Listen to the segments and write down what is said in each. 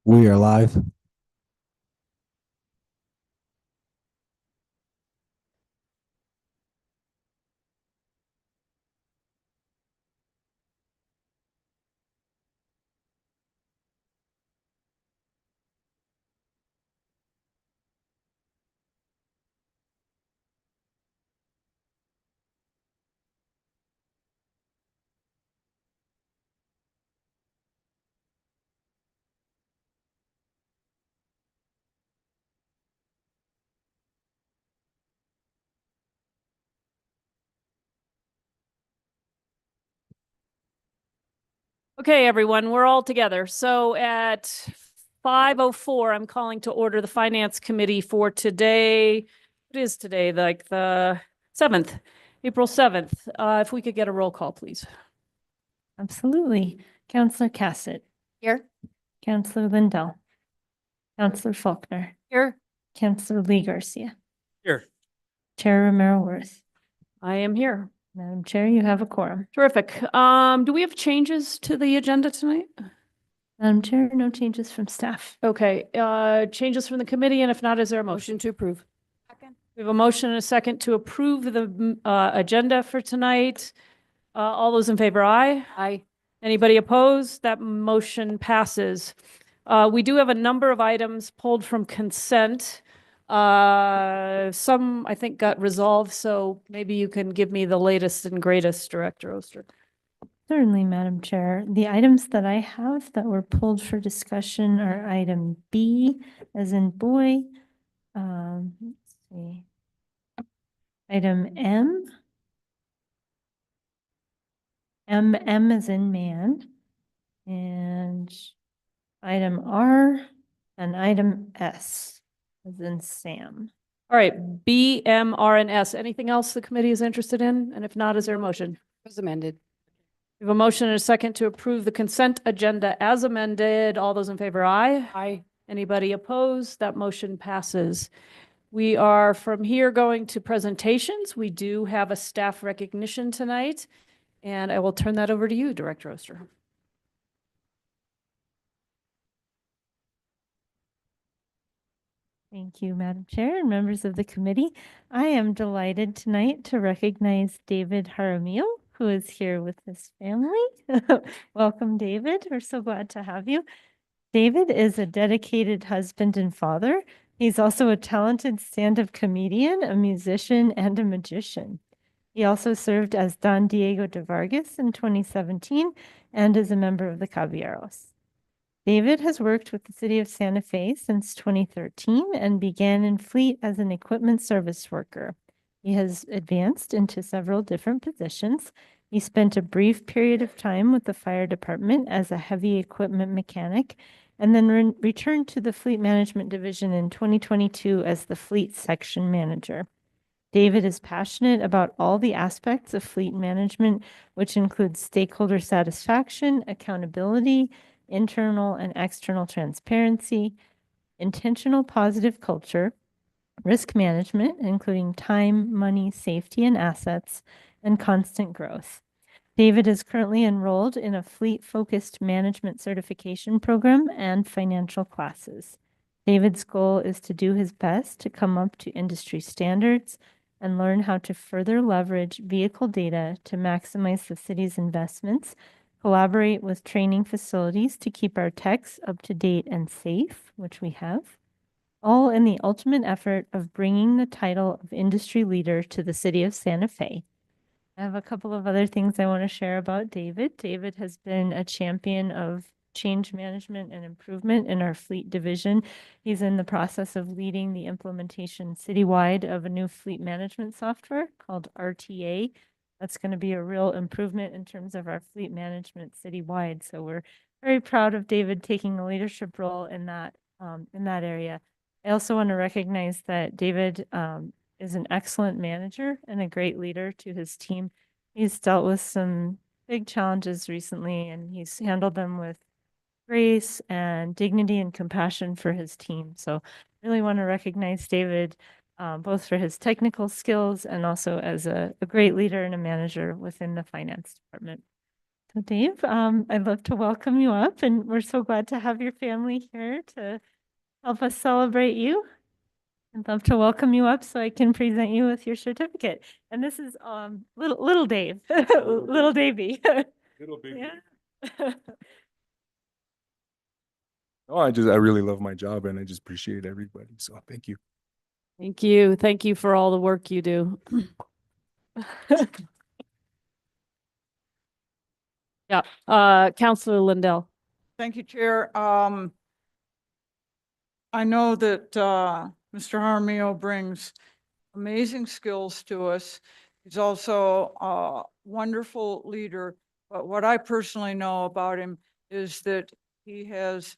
We are live. Okay, everyone, we're all together. So at 5:04, I'm calling to order the Finance Committee for today. What is today? Like the 7th, April 7th. If we could get a roll call, please. Absolutely. Counselor Cassett, Here. Counselor Lindell, Counselor Faulkner, Here. Counselor Lee Garcia, Here. Chair Romero Worth. I am here. Madam Chair, you have a quorum. Terrific. Do we have changes to the agenda tonight? Madam Chair, no changes from staff. Okay, changes from the committee, and if not, is there a motion to approve? Second. We have a motion and a second to approve the agenda for tonight. All those in favor, aye? Aye. Anybody opposed? That motion passes. We do have a number of items pulled from consent. Some, I think, got resolved, so maybe you can give me the latest and greatest, Director Oster. Certainly, Madam Chair. The items that I have that were pulled for discussion are item B, as in boy. Let's see. Item M as in man, and item R, and item S as in Sam. All right, B, M, R, and S. Anything else the committee is interested in? And if not, is there a motion? Was amended. We have a motion and a second to approve the consent agenda as amended. All those in favor, aye? Aye. Anybody opposed? That motion passes. We are from here going to presentations. We do have a staff recognition tonight, and I will turn that over to you, Director Oster. Thank you, Madam Chair and members of the committee. I am delighted tonight to recognize David Jaramillo, who is here with his family. Welcome, David. We're so glad to have you. David is a dedicated husband and father. He's also a talented stand-up comedian, a musician, and a magician. He also served as Don Diego de Vargas in 2017 and is a member of the Caballeros. David has worked with the city of Santa Fe since 2013 and began in Fleet as an equipment service worker. He has advanced into several different positions. He spent a brief period of time with the fire department as a heavy equipment mechanic and then returned to the fleet management division in 2022 as the fleet section manager. David is passionate about all the aspects of fleet management, which includes stakeholder satisfaction, accountability, internal and external transparency, intentional positive culture, risk management, including time, money, safety, and assets, and constant growth. David is currently enrolled in a fleet-focused management certification program and financial classes. David's goal is to do his best to come up to industry standards and learn how to further leverage vehicle data to maximize the city's investments, collaborate with training facilities to keep our techs up to date and safe, which we have, all in the ultimate effort of bringing the title of industry leader to the city of Santa Fe. I have a couple of other things I want to share about David. David has been a champion of change management and improvement in our fleet division. He's in the process of leading the implementation citywide of a new fleet management software called RTA. That's going to be a real improvement in terms of our fleet management citywide. So we're very proud of David taking a leadership role in that area. I also want to recognize that David is an excellent manager and a great leader to his team. He's dealt with some big challenges recently, and he's handled them with grace and dignity and compassion for his team. So really want to recognize David, both for his technical skills and also as a great leader and a manager within the finance department. So Dave, I'd love to welcome you up, and we're so glad to have your family here to help us celebrate you. I'd love to welcome you up so I can present you with your certificate. And this is little Dave, little Davey. Little baby. Yeah. Oh, I really love my job and I just appreciate everybody. So thank you. Thank you. Thank you for all the work you do. Yeah, Counselor Lindell. Thank you, Chair. I know that Mr. Jaramillo brings amazing skills to us. He's also a wonderful leader, but what I personally know about him is that he has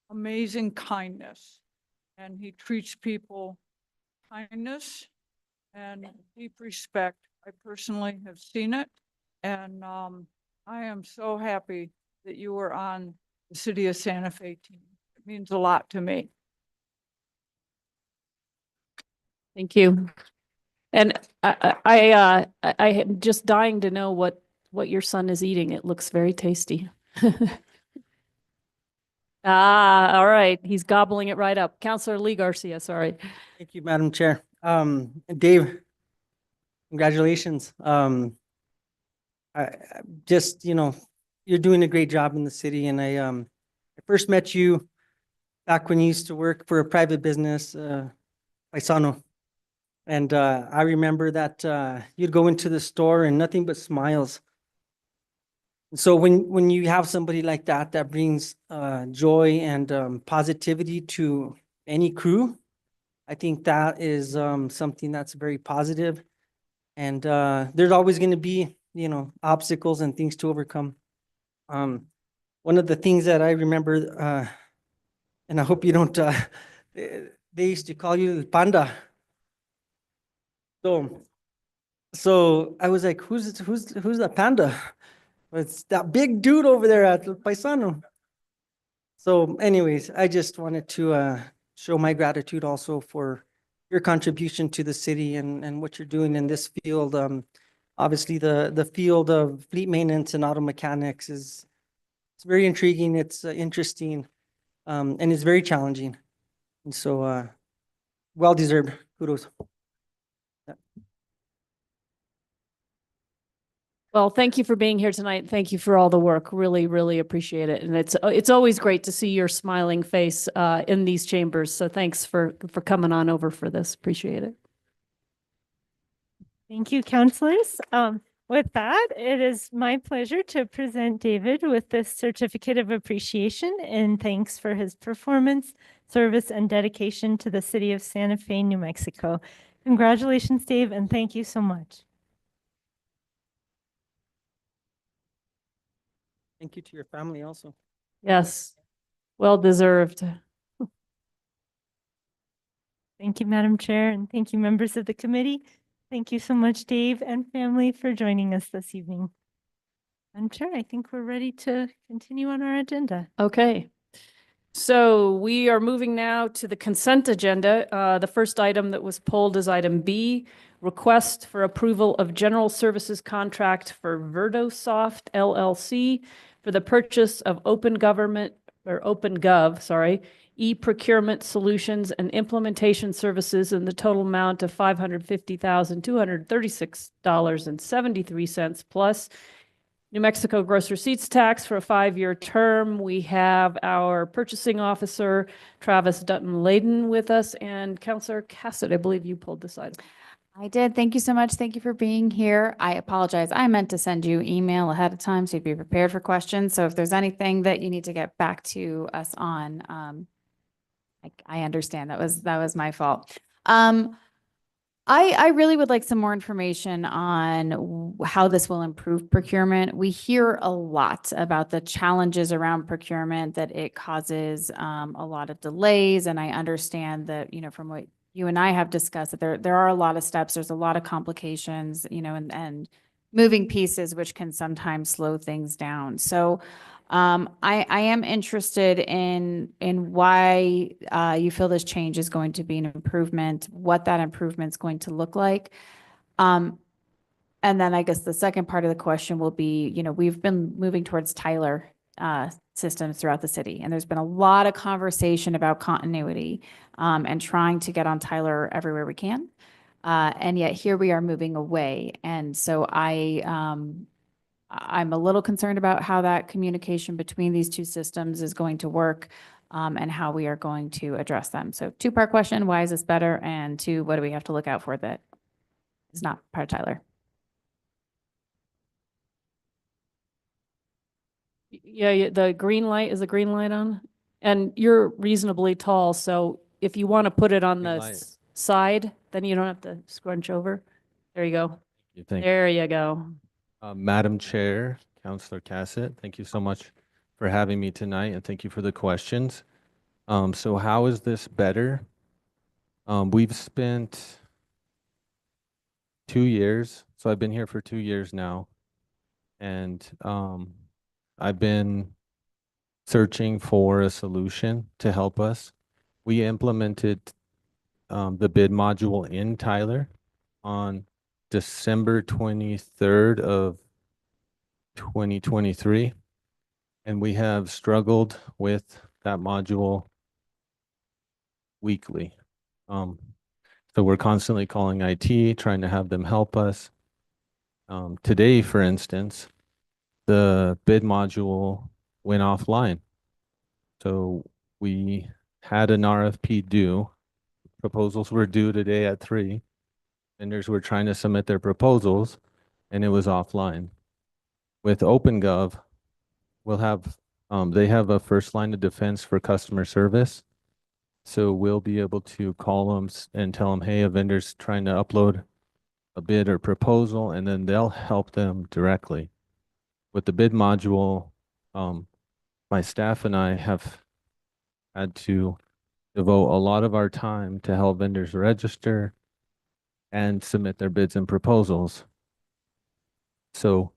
amazing kindness and he treats people kindness and deep respect. I personally have seen it, and I am so happy that you were on the City of Santa Fe team. It means a lot to me. Thank you. And I am just dying to know what your son is eating. It looks very tasty. Ah, all right. He's gobbling it right up. Counselor Lee Garcia, sorry. Thank you, Madam Chair. Dave, congratulations. I just, you're doing a great job in the city, and I first met you back when you used to work for a private business, Paisano. And I remember that you'd go into the store and nothing but smiles. So when you have somebody like that that brings joy and positivity to any crew, I think that is something that's very positive. And there's always going to be, obstacles and things to overcome. One of the things that I remember, and I hope you don't, they used to call you Panda. So I was like, who's the panda? It's that big dude over there at Paisano. So anyways, I just wanted to show my gratitude also for your contribution to the city and what you're doing in this field. Obviously the field of fleet maintenance and auto mechanics it's very intriguing, it's interesting, and it's very challenging. And so well deserved kudos. Well, thank you for being here tonight. Thank you for all the work. Really, really appreciate it. And it's always great to see your smiling face in these chambers. So thanks for coming on over for this. Appreciate it. Thank you, counselors. With that, it is my pleasure to present David with this certificate of appreciation and thanks for his performance, service, and dedication to the city of Santa Fe, New Mexico. Congratulations, Dave, and thank you so much. Thank you to your family also. Yes, well deserved. Thank you, Madam Chair, and thank you, members of the committee. Thank you so much, Dave and family, for joining us this evening. Madam Chair, I think we're ready to continue on our agenda. Okay. So we are moving now to the consent agenda. The first item that was pulled is item B, request for approval of general services contract for Verdosoft LLC for the purchase of OpenGov, e-procurement solutions and implementation services in the total amount of $550,236.73 plus New Mexico gross receipts tax for a 5-year term. We have our purchasing officer, Travis Dutton-Layden, with us, and Counselor Cassidy, I believe you pulled this item. I did. Thank you so much. Thank you for being here. I apologize. I meant to send you email ahead of time so you'd be prepared for questions. So if there's anything that you need to get back to us on, I understand. That was my fault. I really would like some more information on how this will improve procurement. We hear a lot about the challenges around procurement, that it causes a lot of delays. And I understand that, from what you and I have discussed, that there are a lot of steps, there's a lot of complications, and moving pieces, which can sometimes slow things down. So I am interested in why you feel this change is going to be an improvement, what that improvement is going to look like. And then I guess the second part of the question will be, we've been moving towards Tyler systems throughout the city. And there's been a lot of conversation about continuity and trying to get on Tyler everywhere we can. And yet here we are moving away. And so I'm a little concerned about how that communication between these two systems is going to work and how we are going to address them. So two-part question, why is this better? And two, what do we have to look out for that is not part of Tyler? Yeah, the green light, is the green light on? And you're reasonably tall, so if you want to put it on Green the light. side, then you don't have to scrunch over. There you go. You think, There you go. Madam Chair, Councillor Cassett, thank you so much for having me tonight, and thank you for the questions. So how is this better? We've spent 2 years, so I've been here for 2 years now, and I've been searching for a solution to help us. We implemented the bid module in Tyler on December 23rd of 2023. And we have struggled with that module weekly. So we're constantly calling IT, trying to have them help us. Today, for instance, the bid module went offline. So we had an RFP due. Proposals were due today at 3. Vendors were trying to submit their proposals and it was offline. With OpenGov, we'll have, they have a first line of defense for customer service. So we'll be able to call them and tell them, hey, a vendor's trying to upload a bid or proposal, and then they'll help them directly. With the bid module, my staff and I have had to devote a lot of our time to help vendors register and submit their bids and proposals. So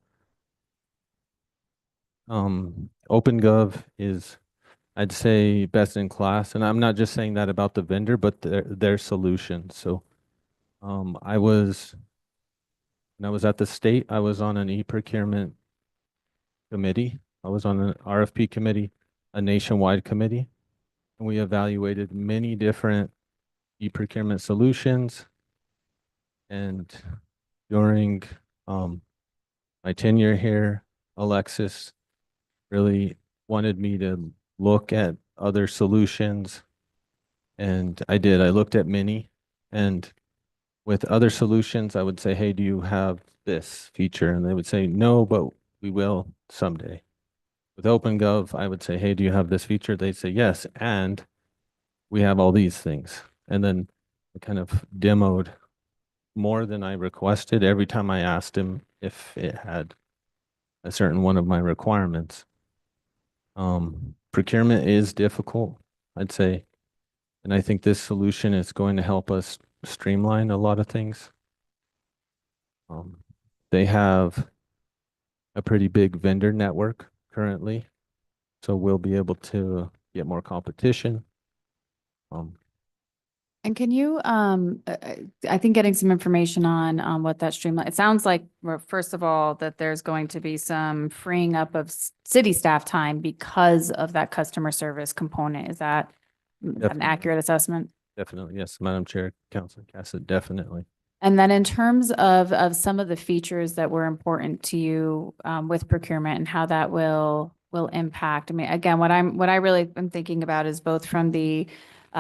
OpenGov is, I'd say, best in class. And I'm not just saying that about the vendor, but their solution. So when I was at the state, I was on an e-procurement committee. I was on an RFP committee, a nationwide committee, and we evaluated many different e-procurement solutions. And during my tenure here, Alexis really wanted me to look at other solutions. And I did. I looked at many. And with other solutions, I would say, hey, do you have this feature? And they would say, no, but we will someday. With OpenGov, I would say, hey, do you have this feature? They'd say, yes, and we have all these things. And then I kind of demoed more than I requested every time I asked him if it had a certain one of my requirements. Procurement is difficult, I'd say. And I think this solution is going to help us streamline a lot of things. They have a pretty big vendor network currently, so we'll be able to get more competition. And can you, I think getting some information on what that streamline, it sounds like, well, first of all, that there's going to be some freeing up of city staff time because of that customer service component. Is that an Definitely. accurate assessment? Definitely, yes, Madam Chair, Councilor Cassett, definitely. And then in terms of some of the features that were important to you with procurement and how that will impact, I mean, again, what I really am thinking about is both from the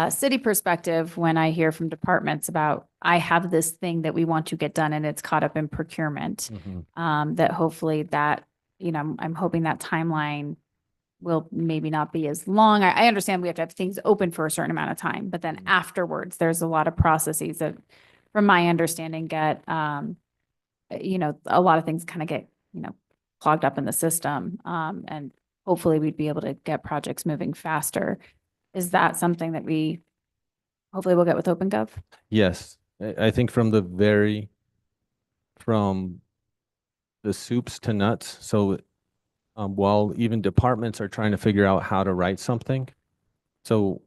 city perspective, when I hear from departments about, I have this thing that we want to get done and it's caught up in procurement, that hopefully that, I'm hoping that timeline will maybe not be as long. I understand we have to have things open for a certain amount of time, but then afterwards, there's a lot of processes that, from my understanding, get, a lot of things kind of get, clogged up in the system. And hopefully we'd be able to get projects moving faster. Is that something that we hopefully we'll get with OpenGov? Yes, I think from the soups to nuts. So while even departments are trying to figure out how to write something, so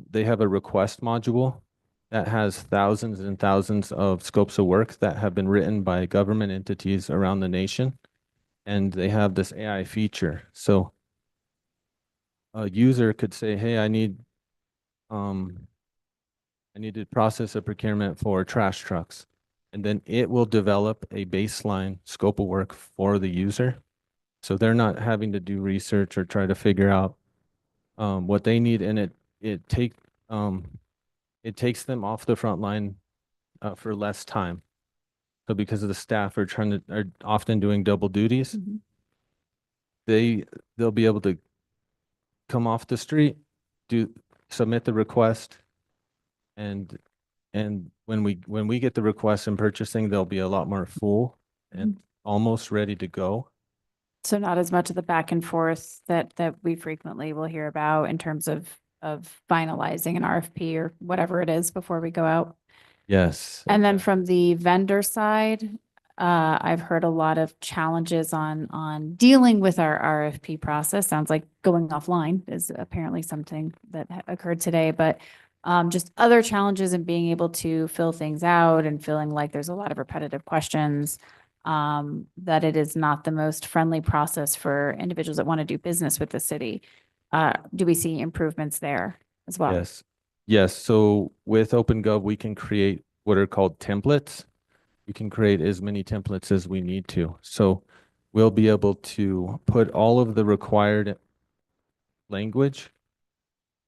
they have a request module. that has thousands and thousands of scopes of work that have been written by government entities around the nation. And they have this AI feature. So a user could say, hey, I need to process a procurement for trash trucks. And then it will develop a baseline scope of work for the user. So they're not having to do research or try to figure out what they need. And it takes them off the front line for less time. So because of the staff are often doing double duties, they'll be able to come off the street, submit the request, and when we get the request in purchasing, they'll be a lot more full and almost ready to go. So not as much of the back and forth that we frequently will hear about in terms of finalizing an RFP or whatever it is before we go out. Yes. And then from the vendor side, I've heard a lot of challenges on dealing with our RFP process. Sounds like going offline is apparently something that occurred today, but just other challenges in being able to fill things out and feeling like there's a lot of repetitive questions, that it is not the most friendly process for individuals that want to do business with the city. Do we see improvements there as well? Yes. Yes. So with OpenGov, we can create what are called templates. We can create as many templates as we need to. So we'll be able to put all of the required language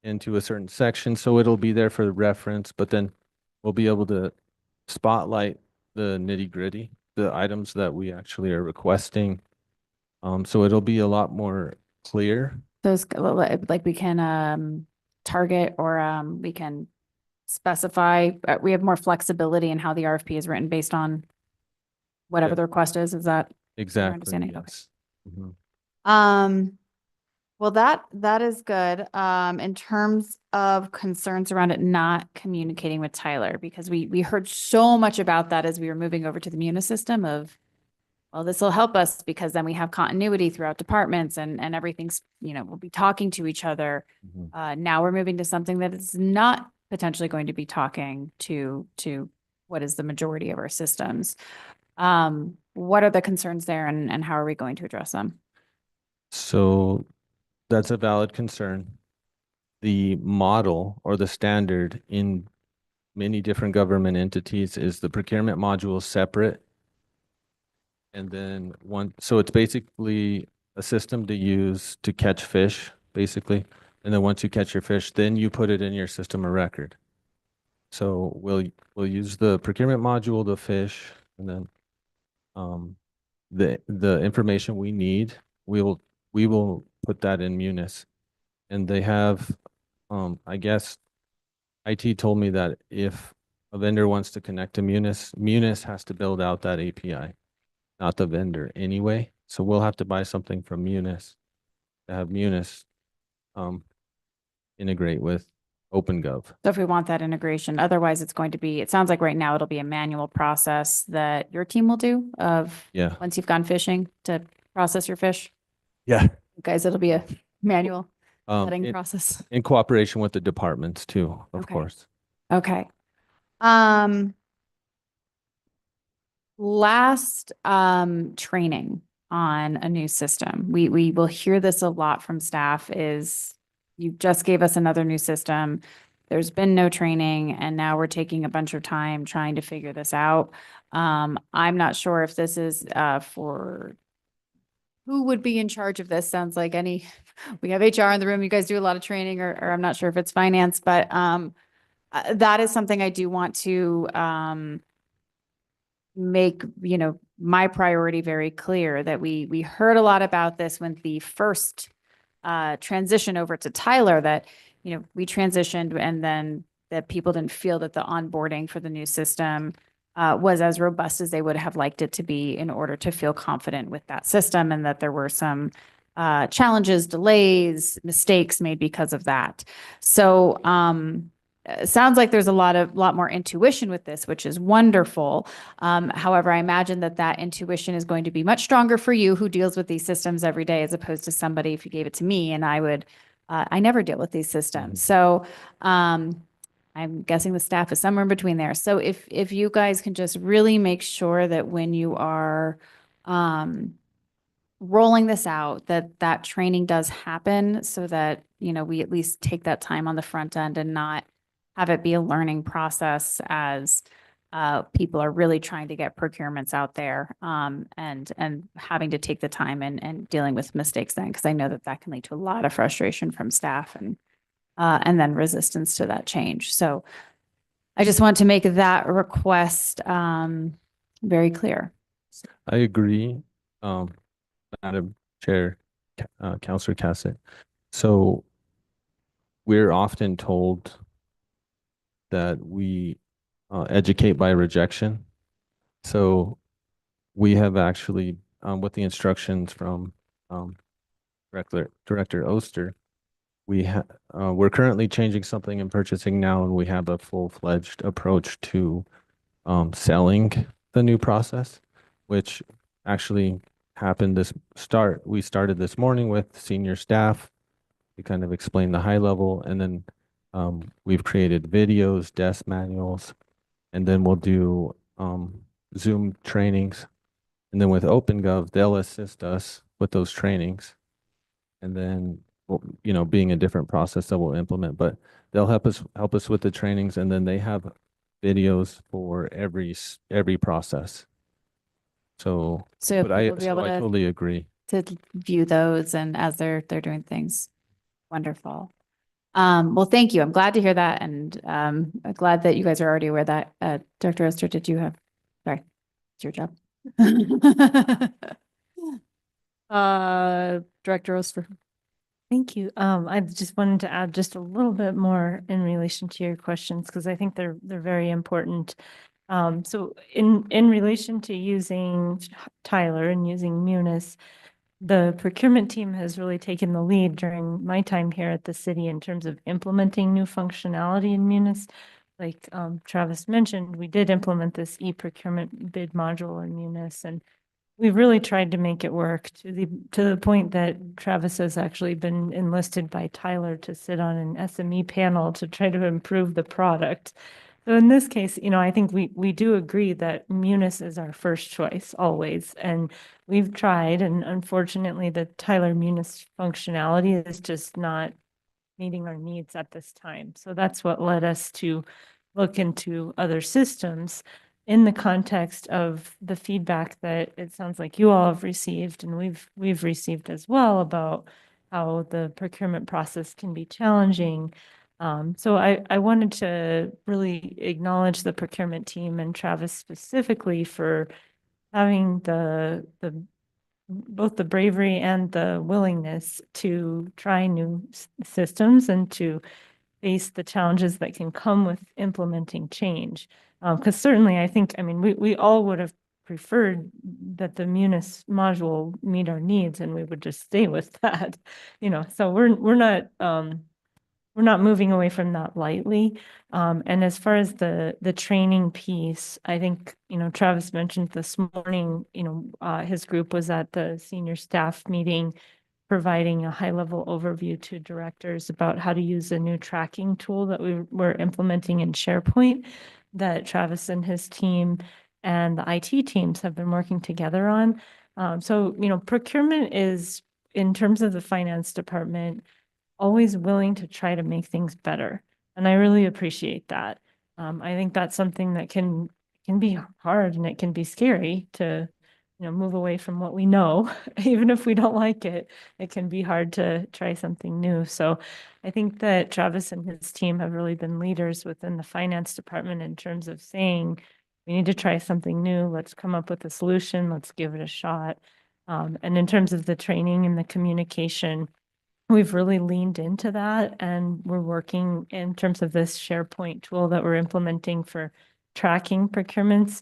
into a certain section. So it'll be there for reference, but then we'll be able to spotlight the nitty gritty, the items that we actually are requesting. So it'll be a lot more clear. Those, like we can target or we can specify, we have more flexibility in how the RFP is written based on whatever Yeah. the request is that? Exactly. understanding it? Okay. Yes. Mhm. Well, that is good. In terms of concerns around it not communicating with Tyler, because we heard so much about that as we were moving over to the Munis system of, well, this will help us because then we have continuity throughout departments and everything's, we'll be talking to each other. Mhm. Now we're moving to something that is not potentially going to be talking to what is the majority of our systems. What are the concerns there and how are we going to address them? So that's a valid concern. The model or the standard in many different government entities is the procurement module separate. And then so it's basically a system to use to catch fish, basically. And then once you catch your fish, then you put it in your system of record. So we'll use the procurement module, the fish, and then the information we need, we will put that in Munis. And they have, I guess, IT told me that if a vendor wants to connect to Munis, Munis has to build out that API, not the vendor anyway. So we'll have to buy something from Munis to have Munis integrate with OpenGov. So if we want that integration, otherwise it's going to be, it sounds like right now it'll be a manual process that your team will do of Yeah. once you've gone fishing to process your fish. Yeah. Guys, it'll be a manual setting In, process. in cooperation with the departments too, of Okay. course. Okay. Last training on a new system. We will hear this a lot from staff is you just gave us another new system. There's been no training and now we're taking a bunch of time trying to figure this out. I'm not sure if this is for who would be in charge of this. Sounds like we have HR in the room. You guys do a lot of training or I'm not sure if it's finance, but that is something I do want to make, my priority very clear that we heard a lot about this when the first transition over to Tyler that, we transitioned and then that people didn't feel that the onboarding for the new system was as robust as they would have liked it to be in order to feel confident with that system and that there were some challenges, delays, mistakes made because of that. So it sounds like there's a lot more intuition with this, which is wonderful. However, I imagine that intuition is going to be much stronger for you who deals with these systems every day, as opposed to somebody if you gave it to me and I never deal with these systems. So I'm guessing the staff is somewhere in between there. So if you guys can just really make sure that when you are rolling this out, that training does happen so that, we at least take that time on the front end and not have it be a learning process as people are really trying to get procurements out there, and having to take the time and dealing with mistakes then, because I know that can lead to a lot of frustration from staff and then resistance to that change. So I just want to make that request very clear. I agree, Madam Chair, Counselor Cassett. So we're often told that we educate by rejection. So we have actually, with the instructions from Director Oster, we're currently changing something in purchasing now, and we have a full-fledged approach to selling the new process, which actually happened we started this morning with senior staff. We kind of explained the high level, and then we've created videos, desk manuals, and then we'll do Zoom trainings. And then with OpenGov, they'll assist us with those trainings. And then, being a different process that we'll implement, but they'll help us with the trainings, and then they have videos for every process. So, So but I people will be able to totally agree. view those and as they're doing things. Wonderful. Well, thank you. I'm glad to hear that. And I'm glad that you guys are already aware that, Director Oster, sorry, it's your job. Director Oster. Thank you. I just wanted to add just a little bit more in relation to your questions, because I think they're very important. So in relation to using Tyler and using Munis, the procurement team has really taken the lead during my time here at the city in terms of implementing new functionality in Munis. Like Travis mentioned, we did implement this e-procurement bid module in Munis, and we've really tried to make it work to the point that Travis has actually been enlisted by Tyler to sit on an SME panel to try to improve the product. So in this case, I think we do agree that Munis is our first choice always. And we've tried, and unfortunately the Tyler Munis functionality is just not meeting our needs at this time. So that's what led us to look into other systems in the context of the feedback that it sounds like you all have received, and we've received as well, about how the procurement process can be challenging. So I wanted to really acknowledge the procurement team and Travis specifically for having both the bravery and the willingness to try new systems and to face the challenges that can come with implementing change. Because certainly we all would have preferred that the Munis module meet our needs, and we would just stay with that, so we're not moving away from that lightly. And as far as the training piece, I think, Travis mentioned this morning, his group was at the senior staff meeting, providing a high-level overview to directors about how to use a new tracking tool that we're implementing in SharePoint that Travis and his team and the IT teams have been working together on. So, procurement is, in terms of the finance department, always willing to try to make things better. And I really appreciate that. I think that's something that can be hard, and it can be scary to, move away from what we know. Even if we don't like it, it can be hard to try something new. So I think that Travis and his team have really been leaders within the finance department in terms of saying, we need to try something new. Let's come up with a solution. Let's give it a shot. And in terms of the training and the communication, we've really leaned into that, and we're working in terms of this SharePoint tool that we're implementing for tracking procurements.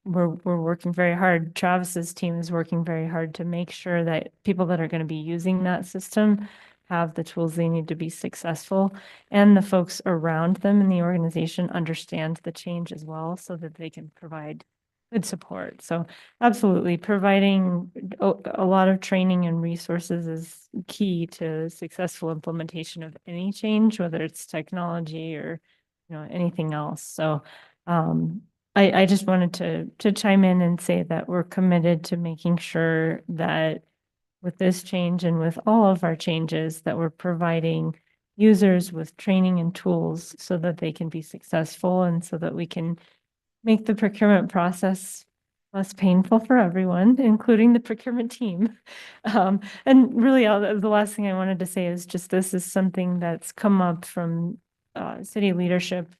We're working very hard. Travis's team is working very hard to make sure that people that are going to be using that system have the tools they need to be successful, and the folks around them in the organization understand the change as well, so that they can provide good support. So absolutely, providing a lot of training and resources is key to successful implementation of any change, whether it's technology or anything else. So, I just wanted to chime in and say that we're committed to making sure that with this change and with all of our changes, that we're providing users with training and tools so that they can be successful and so that we can make the procurement process less painful for everyone, including the procurement team. And really, the last thing I wanted to say is just this is something that's come up from city leadership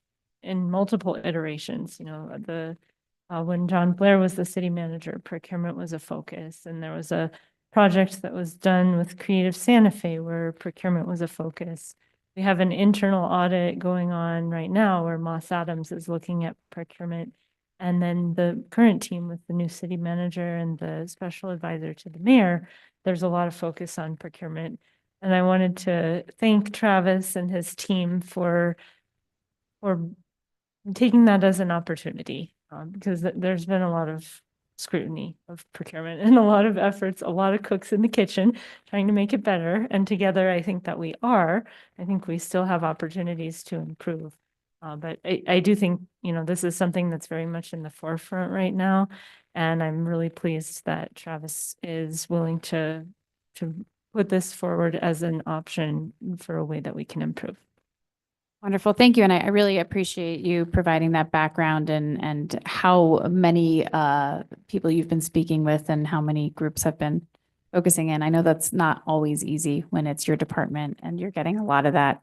in multiple iterations. When John Blair was the city manager, procurement was a focus, and there was a project that was done with Creative Santa Fe where procurement was a focus. We have an internal audit going on right now where Moss Adams is looking at procurement. And then the current team with the new city manager and the special advisor to the mayor, there's a lot of focus on procurement. And I wanted to thank Travis and his team for taking that as an opportunity, because there's been a lot of scrutiny of procurement and a lot of efforts, a lot of cooks in the kitchen trying to make it better. And together, I think that I think we still have opportunities to improve. But I do think, this is something that's very much in the forefront right now. And I'm really pleased that Travis is willing to put this forward as an option for a way that we can improve. Wonderful. Thank you. And I really appreciate you providing that background and how many people you've been speaking with and how many groups have been focusing in. I know that's not always easy when it's your department and you're getting a lot of that.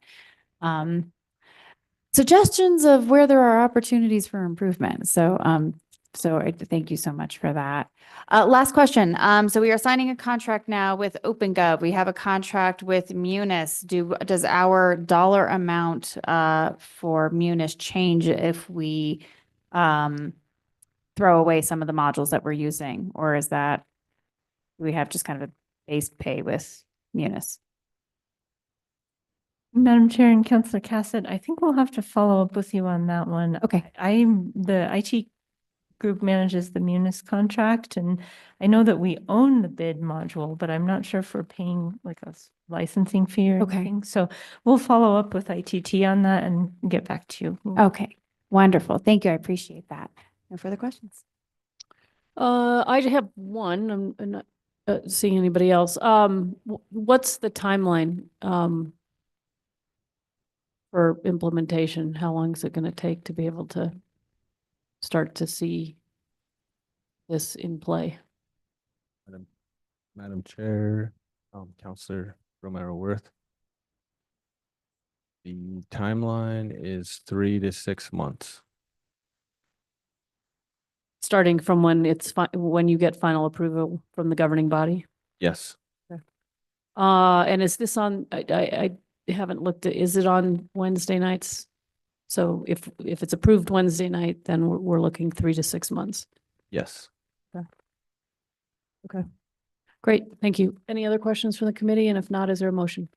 Suggestions of where there are opportunities for improvement. So I thank you so much for that. Last question. So we are signing a contract now with OpenGov. We have a contract with Munis. Does our dollar amount for Munis change if we throw away some of the modules that we're using? Or do we have just kind of a base pay with Munis? Madam Chair and Councilor Cassett, I think we'll have to follow up with you on that one. Okay. The IT group manages the Munis contract, and I know that we own the bid module, but I'm not sure if we're paying like a licensing fee or Okay. anything. So we'll follow up with ITT on that and get back to you. Okay. Wonderful. Thank you. I appreciate that. No further questions. I have one. I'm not seeing anybody else. What's the timeline for implementation? How long is it going to take to be able to start to see this in play? Madam Chair, Counselor Romero Worth. The timeline is 3 to 6 months. Starting from when when you get final approval from the governing body? Yes. And is this on, I haven't looked at, is it on Wednesday nights? So if it's approved Wednesday night, then we're looking 3 to 6 months. Yes. Okay. Great. Thank you. Any other questions from the committee? And if not, is there a motion?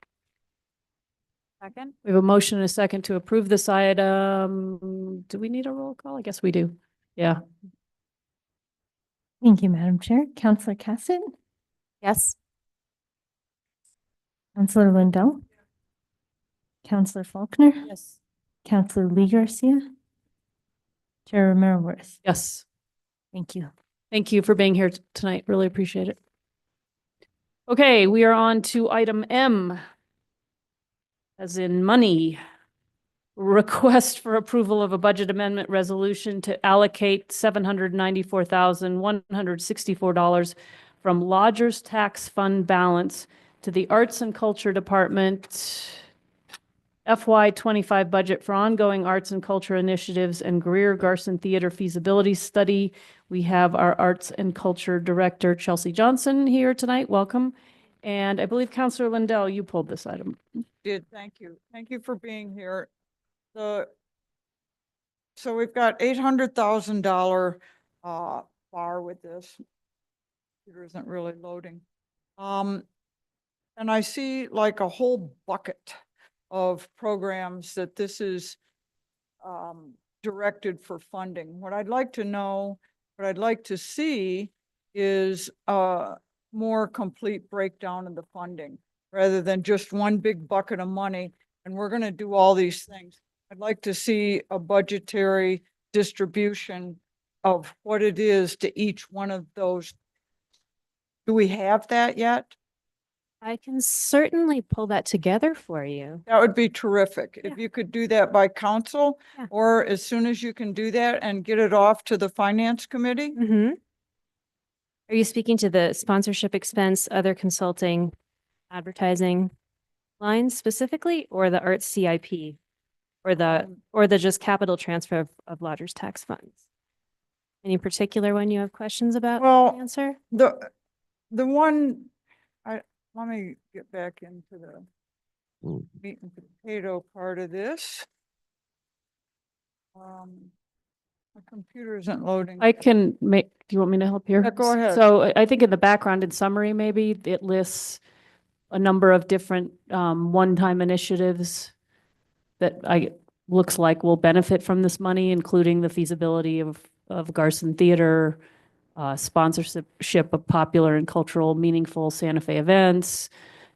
Second. We have a motion and a second to approve this item. Do we need a roll call? I guess we do. Yeah. Thank you, Madam Chair. Councilor Cassett, Yes. Councilor Lindell, Councilor Faulkner, Yes. Councilor Lee Garcia, Chair Romero Worth. Yes. Thank you. Thank you for being here tonight. Really appreciate it. Okay, we are on to item M, as in money. Request for approval of a budget amendment resolution to allocate $794,164 from Lodgers Tax Fund balance to the Arts and Culture Department FY25 budget for ongoing arts and culture initiatives and Greer Garson Theater feasibility study. We have our Arts and Culture Director, Chelsea Johnson, here tonight. Welcome. And I believe Councilor Lindell, you pulled this item. Thank you. Thank you for being here. So we've got $800,000 bar with this. Computer isn't really loading. And I see like a whole bucket of programs that this is directed for funding. What I'd like to know, what I'd like to see is a more complete breakdown of the funding rather than just one big bucket of money. And we're going to do all these things. I'd like to see a budgetary distribution of what it is to each one of those. Do we have that yet? I can certainly pull that together for you. That would be terrific. Yeah. If you could do that by council, Yeah. or as soon as you can do that and get it off to the finance committee. Mm-hmm. Are you speaking to the sponsorship expense, other consulting, advertising lines specifically, or the arts CIP? Or the just capital transfer of lodgers tax funds? Any particular one you have questions about? Well, Answer? The one, let me get back into the meat and potato part of this. My computer isn't loading. I can make, do you want me to help here? Yeah, go ahead. So I think in the background in summary, maybe it lists a number of different one-time initiatives that looks like will benefit from this money, including the feasibility of Garson Theater, sponsorship of popular and cultural meaningful Santa Fe events,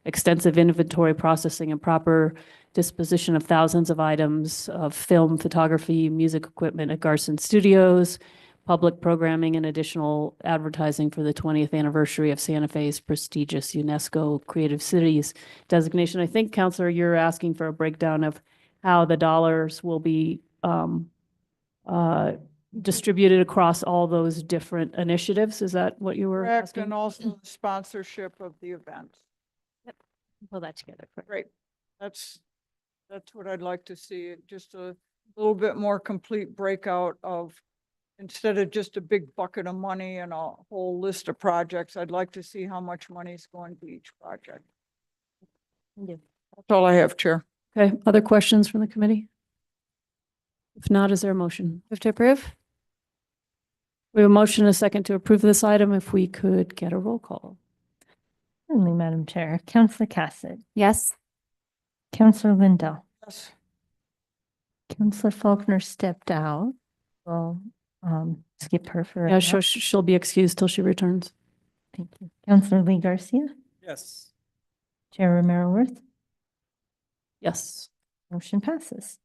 extensive inventory processing and proper disposition of thousands of items of film, photography, music equipment at Garson Studios, public programming and additional advertising for the 20th anniversary of Santa Fe's prestigious UNESCO Creative Cities designation. I think, Counselor, you're asking for a breakdown of how the dollars will be distributed across all those different initiatives. Is that what you were Correct, asking? and also the sponsorship of the events. Pull that together. For Great. That's what I'd like to see, just a little bit more complete breakout of, instead of just a big bucket of money and a whole list of projects, I'd like to see how much money is going to each project. you. That's all I have, Chair. Okay, other questions from the committee? If not, is there a motion? Move to approve? We have a motion and a second to approve this item. If we could get a roll call. Certainly, Madam Chair. Counselor Cassidy, Yes. Counselor Lindell, Yes. Counselor Faulkner stepped out. We'll skip her for right Yeah, now. she'll be excused till she returns. Thank you. Counselor Lee Garcia, Yes. Chair Romero Worth, Yes. motion passes.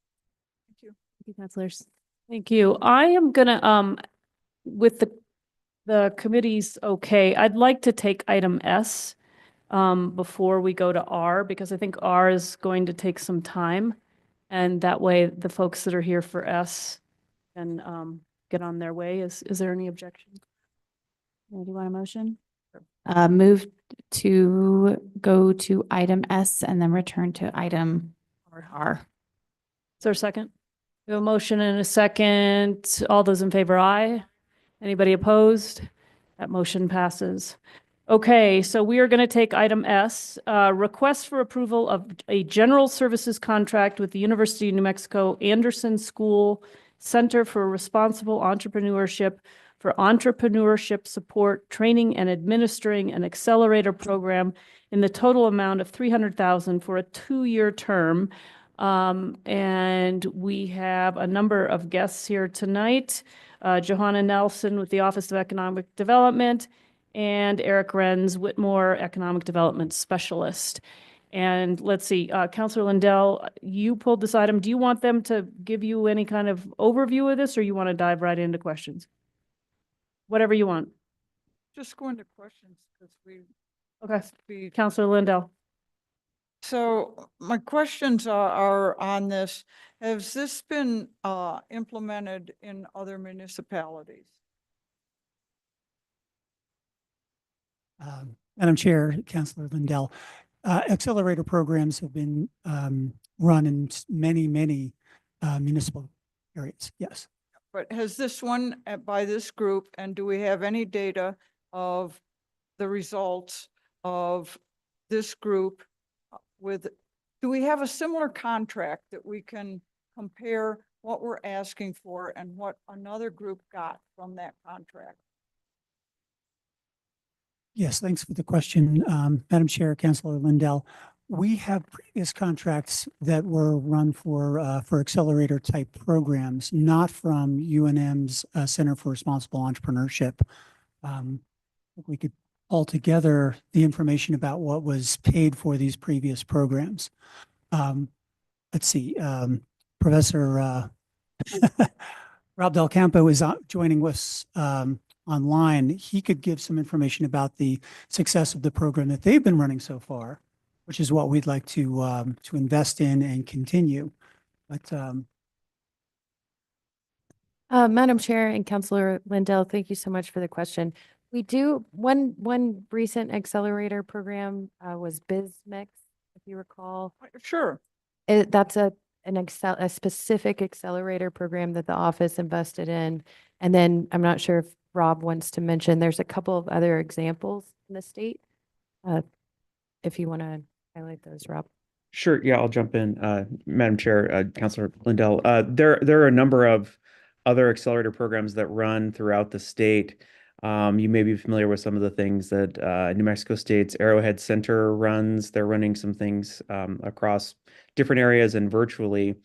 Thank you, counselors. Thank you. I am gonna, with the committee's okay, I'd like to take item S before we go to R, because I think R is going to take some time. And that way, the folks that are here for S can get on their way. Is there any objection? Do you want a motion? Move to go to item S and then return to item R. Is there a second? We have a motion and a second. All those in favor, aye. Anybody opposed? That motion passes. Okay, so we are going to take item S, request for approval of a general services contract with the University of New Mexico Anderson School Center for Responsible Entrepreneurship for entrepreneurship support, training, and administering an accelerator program in the total amount of $300,000 for a 2-year term. And we have a number of guests here tonight. Johanna Nelson with the Office of Economic Development and Eric Renz, Whitmore Economic Development Specialist. And let's see, Counselor Lindell, you pulled this item. Do you want them to give you any kind of overview of this, or you want to dive right into questions? Whatever you want. Just go into questions because Okay, Counselor Lindell. So my questions are on this. Has this been implemented in other municipalities? Madam Chair, Councilor Lindell, accelerator programs have been run in many municipal areas. Yes. But has this one by this group, and do we have any data of the results of this group with, do we have a similar contract that we can compare what we're asking for and what another group got from that contract? Yes, thanks for the question, Madam Chair, Councilor Lindell. We have previous contracts that were run for accelerator type programs, not from UNM's Center for Responsible Entrepreneurship. We could pull together the information about what was paid for these previous programs. Let's see, Professor Rob Del Campo is joining us online. He could give some information about the success of the program that they've been running so far, which is what we'd like to invest in and continue. But Madam Chair and Councilor Lindell, thank you so much for the question. We do, one recent accelerator program was BizMix, if you recall. Sure. That's a specific accelerator program that the office invested in. And then I'm not sure if Rob wants to mention, there's a couple of other examples in the state. If you want to highlight those, Rob. Sure. Yeah, I'll jump in. Madam Chair, Councilor Lindell, there are a number of other accelerator programs that run throughout the state. You may be familiar with some of the things that New Mexico State's Arrowhead Center runs. They're running some things across different areas and virtually.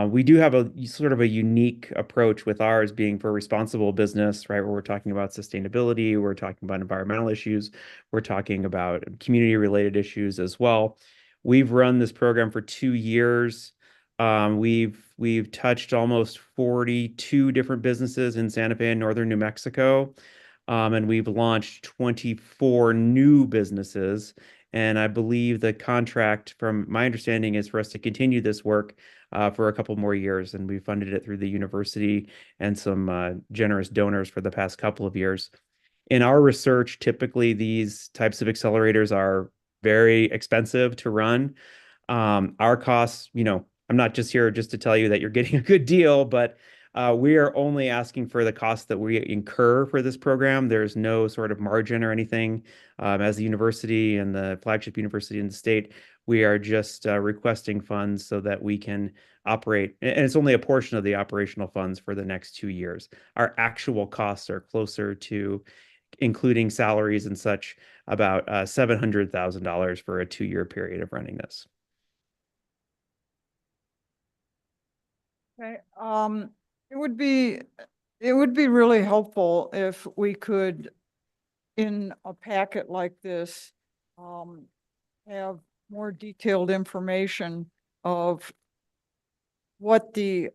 We do have a sort of a unique approach with ours being for responsible business, right? Where we're talking about sustainability, we're talking about environmental issues, we're talking about community-related issues as well. We've run this program for 2 years. We've touched almost 42 different businesses in Santa Fe and northern New Mexico. And we've launched 24 new businesses. And I believe the contract, from my understanding, is for us to continue this work for a couple more years. And we funded it through the university and some generous donors for the past couple of years. In our research, typically these types of accelerators are very expensive to run. Our costs, I'm not just here just to tell you that you're getting a good deal, but we are only asking for the cost that we incur for this program. There's no sort of margin or anything. As the university and the flagship university in the state, we are just requesting funds so that we can operate. And it's only a portion of the operational funds for the next 2 years. Our actual costs are closer to, including salaries and such, about $700,000 for a 2-year period of running this. Okay. It would be really helpful if we could, in a packet like this, have more detailed information of what the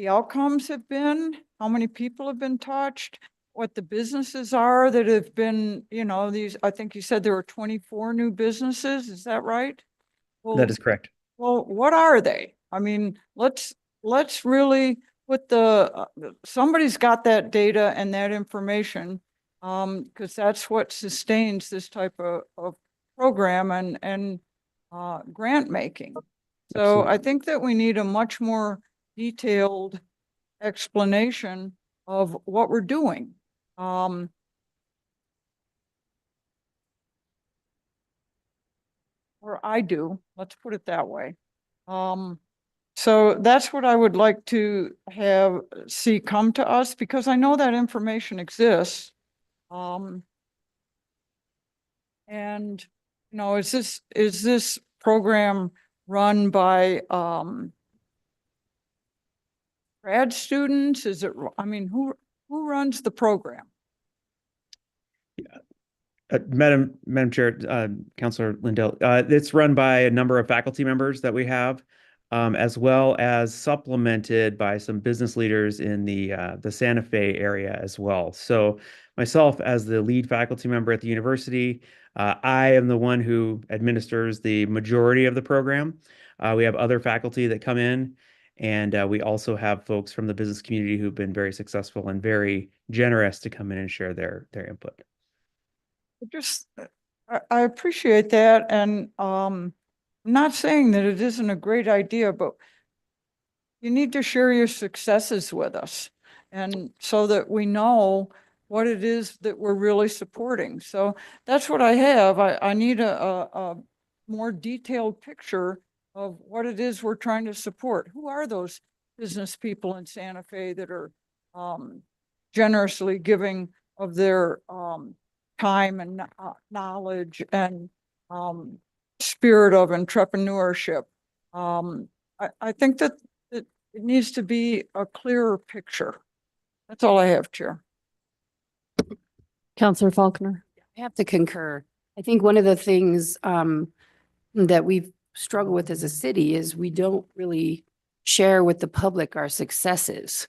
outcomes have been, how many people have been touched, what the businesses are that have been, I think you said there were 24 new businesses. Is that right? Well, That is correct. well, what are they? I mean, let's really put somebody's got that data and that information, because that's what sustains this type of program and grant making. So Absolutely. I think that we need a much more detailed explanation of what we're doing. Or I do, let's put it that way. So that's what I would like to see come to us, because I know that information exists. And, is this program run by grad students? Is it, who runs the program? Madam Chair, Councilor Lindell, it's run by a number of faculty members that we have, as well as supplemented by some business leaders in the Santa Fe area as well. So myself, as the lead faculty member at the university, I am the one who administers the majority of the program. We have other faculty that come in, and we also have folks from the business community who've been very successful and very generous to come in and share their input. I appreciate that, and I'm not saying that it isn't a great idea, but you need to share your successes with us, and so that we know what it is that we're really supporting. So that's what I have. I need a more detailed picture of what it is we're trying to support. Who are those business people in Santa Fe that are generously giving of their time and knowledge and spirit of entrepreneurship? I think that it needs to be a clearer picture. That's all I have, Chair. Counselor Faulkner. I have to concur. I think one of the things that we've struggle with as a city is we don't really share with the public our successes.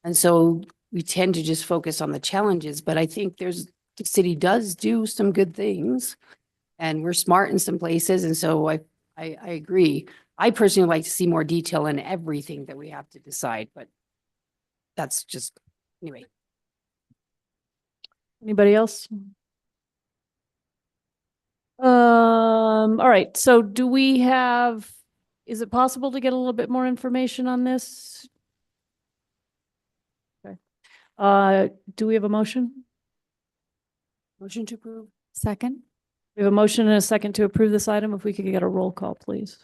And so we tend to just focus on the challenges, but I think the city does do some good things and we're smart in some places. And so I agree. I personally like to see more detail in everything that we have to decide, but that's just, anyway. Anybody else? All right, so is it possible to get a little bit more information on this? Okay. Do we have a motion? Motion to approve. Second. We have a motion and a second to approve this item. If we could get a roll call, please.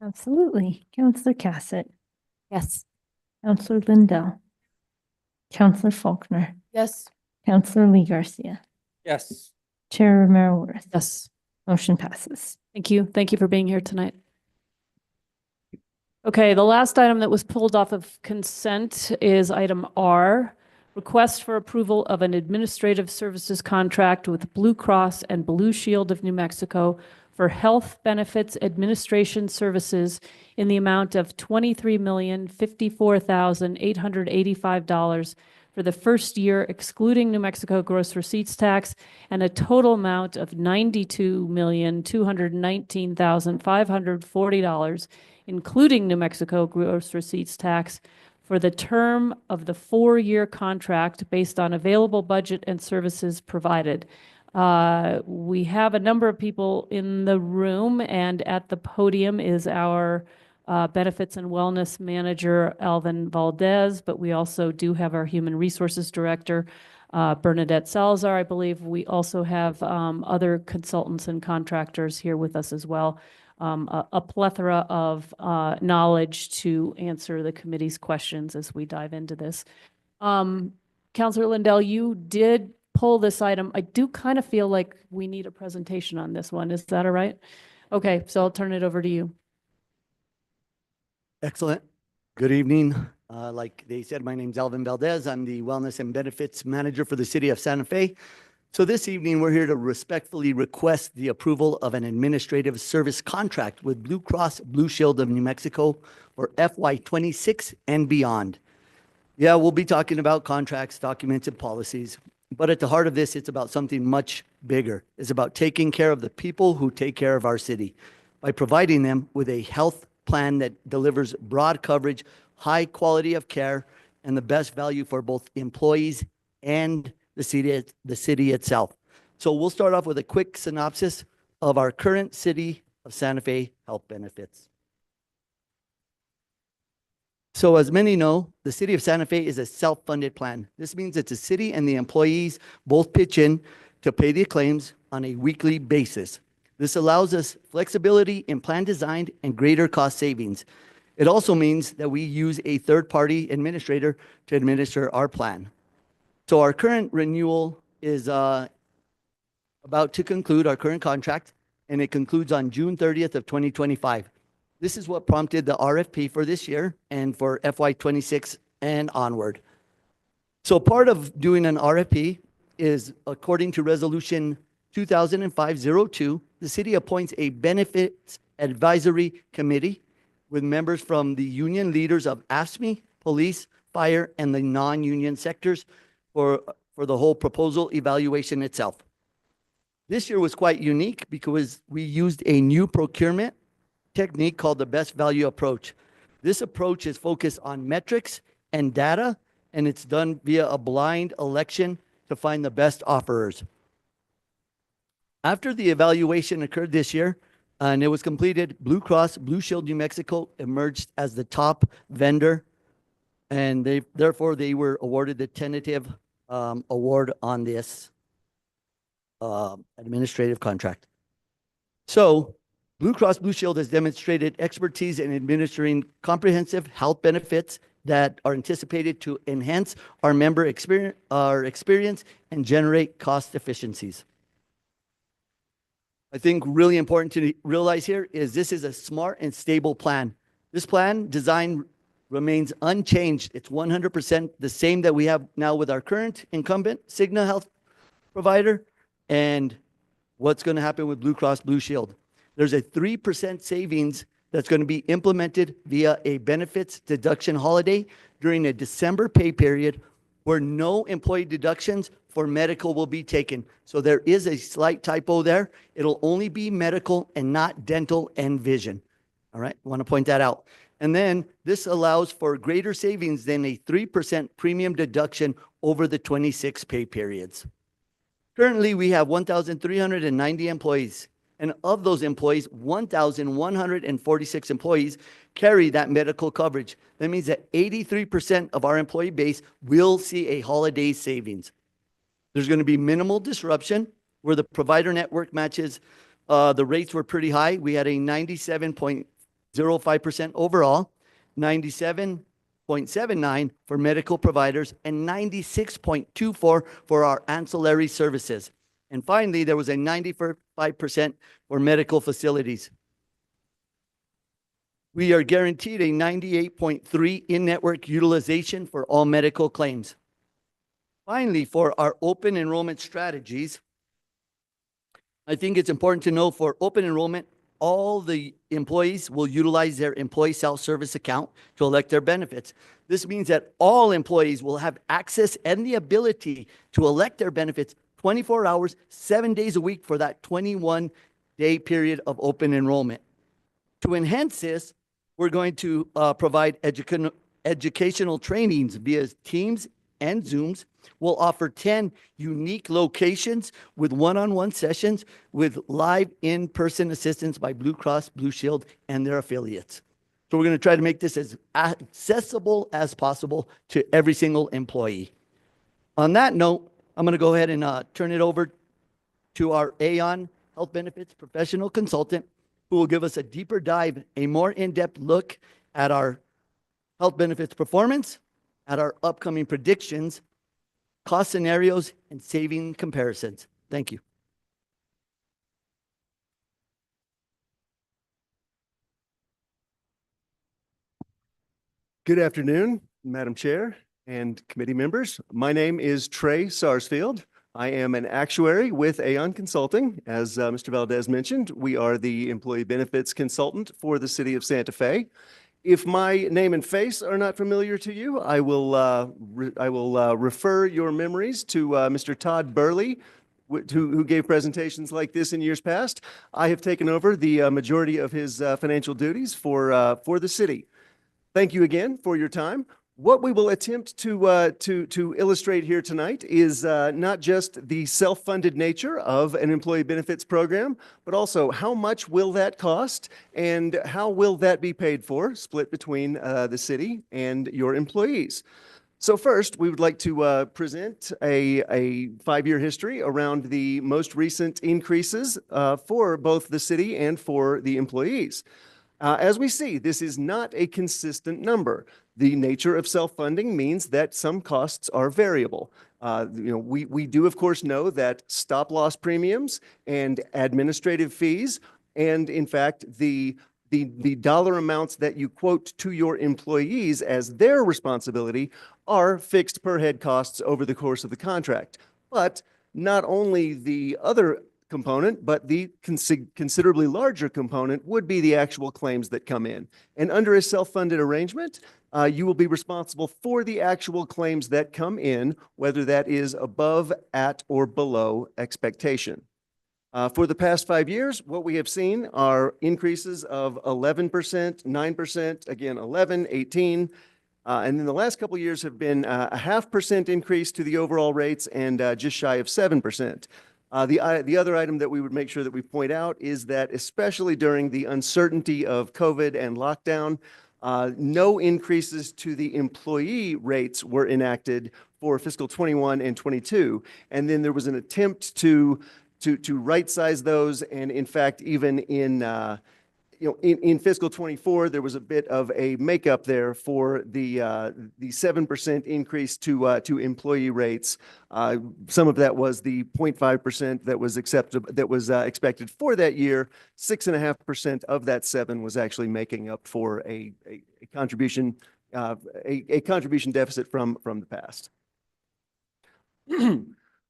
Absolutely. Counselor Cassett, Yes. Counselor Lindell, Counselor Faulkner, Yes. Counselor Lee Garcia, Yes. Chair Romero Worth. Yes. Motion passes. Thank you. Thank you for being here tonight. Okay, the last item that was pulled off of consent is item R, request for approval of an administrative services contract with Blue Cross and Blue Shield of New Mexico for health benefits administration services in the amount of $23,054,885 for the first year, excluding New Mexico gross receipts tax, and a total amount of $92,219,540, including New Mexico gross receipts tax, for the term of the 4-year contract based on available budget and services provided. We have a number of people in the room, and at the podium is our Benefits and Wellness Manager, Alvin Valdez, but we also do have our Human Resources Director, Bernadette Salazar, I believe. We also have other consultants and contractors here with us as well. A plethora of knowledge to answer the committee's questions as we dive into this. Councilor Lindell, you did pull this item. I do kind of feel like we need a presentation on this one. Is that all right? Okay, so I'll turn it over to you. Excellent. Good evening. Like they said, my name's Alvin Valdez. I'm the Wellness and Benefits Manager for the City of Santa Fe. So this evening, we're here to respectfully request the approval of an administrative service contract with Blue Cross Blue Shield of New Mexico for FY26 and beyond. Yeah, we'll be talking about contracts, documents, and policies, but at the heart of this, it's about something much bigger. It's about taking care of the people who take care of our city by providing them with a health plan that delivers broad coverage, high quality of care, and the best value for both employees and the city itself. So we'll start off with a quick synopsis of our current City of Santa Fe health benefits. So as many know, the City of Santa Fe is a self-funded plan. This means that the city and the employees both pitch in to pay the claims on a weekly basis. This allows us flexibility in plan design and greater cost savings. It also means that we use a third-party administrator to administer our plan. So our current renewal is about to conclude our current contract, and it concludes on June 30th of 2025. This is what prompted the RFP for this year and for FY26 and onward. So part of doing an RFP is, according to Resolution 2005-02, the city appoints a benefits advisory committee with members from the union leaders of AFSCME, police, fire, and the non-union sectors for the whole proposal evaluation itself. This year was quite unique because we used a new procurement technique called the best value approach. This approach is focused on metrics and data, and it's done via a blind election to find the best offerers. After the evaluation occurred this year, and it was completed, Blue Cross Blue Shield New Mexico emerged as the top vendor, and therefore they were awarded the tentative award on this administrative contract. So Blue Cross Blue Shield has demonstrated expertise in administering comprehensive health benefits that are anticipated to enhance our member experience and generate cost efficiencies. I think really important to realize here is this is a smart and stable plan. This plan design remains unchanged. It's 100% the same that we have now with our current incumbent Cigna Health provider and what's going to happen with Blue Cross Blue Shield. There's a 3% savings that's going to be implemented via a benefits deduction holiday during a December pay period where no employee deductions for medical will be taken. So there is a slight typo there. It'll only be medical and not dental and vision. All right, I want to point that out. And then this allows for greater savings than a 3% premium deduction over the 26 pay periods. Currently, we have 1,390 employees. And of those employees, 1,146 employees carry that medical coverage. That means that 83% of our employee base will see a holiday savings. There's going to be minimal disruption where the provider network matches. The rates were pretty high. We had a 97.05% overall, 97.79 for medical providers, and 96.24 for our ancillary services. And finally, there was a 95% for medical facilities. We are guaranteed a 98.3 in-network utilization for all medical claims. Finally, for our open enrollment strategies, I think it's important to know for open enrollment, all the employees will utilize their employee self-service account to elect their benefits. This means that all employees will have access and the ability to elect their benefits 24 hours, 7 days a week for that 21-day period of open enrollment. To enhance this, we're going to provide educational trainings via Teams and Zooms. We'll offer 10 unique locations with one-on-one sessions with live in-person assistance by Blue Cross Blue Shield and their affiliates. So we're going to try to make this as accessible as possible to every single employee. On that note, I'm going to go ahead and turn it over to our Aon Health Benefits professional consultant, who will give us a deeper dive, a more in-depth look at our health benefits performance, at our upcoming predictions, cost scenarios, and saving comparisons. Thank you. Good afternoon, Madam Chair and committee members. My name is Trey Sarsfield. I am an actuary with Aon Consulting. As Mr. Valdez mentioned, we are the employee benefits consultant for the city of Santa Fe. If my name and face are not familiar to you, I will refer your memories to Mr. Todd Burley, who gave presentations like this in years past. I have taken over the majority of his financial duties for the city. Thank you again for your time. What we will attempt to illustrate here tonight is not just the self-funded nature of an employee benefits program, but also how much will that cost and how will that be paid for, split between the city and your employees. So first, we would like to present a 5-year history around the most recent increases for both the city and for the employees. As we see, this is not a consistent number. The nature of self-funding means that some costs are variable. We do, of course, know that stop-loss premiums and administrative fees, and in fact, the dollar amounts that you quote to your employees as their responsibility are fixed per head costs over the course of the contract. But not only the other component, but the considerably larger component would be the actual claims that come in. And under a self-funded arrangement, you will be responsible for the actual claims that come in, whether that is above, at, or below expectation. For the past 5 years, what we have seen are increases of 11%, 9%, again, 11, 18, and then the last couple of years have been a 0.5% increase to the overall rates and just shy of 7%. The other item that we would make sure that we point out is that especially during the uncertainty of COVID and lockdown, no increases to the employee rates were enacted for fiscal 21 and 22. And then there was an attempt to right-size those. And in fact, even in fiscal 24, there was a bit of a makeup there for the 7% increase to employee rates. Some of that was the 0.5% that was expected for that year. 6.5% of that 7 was actually making up for a contribution deficit from the past.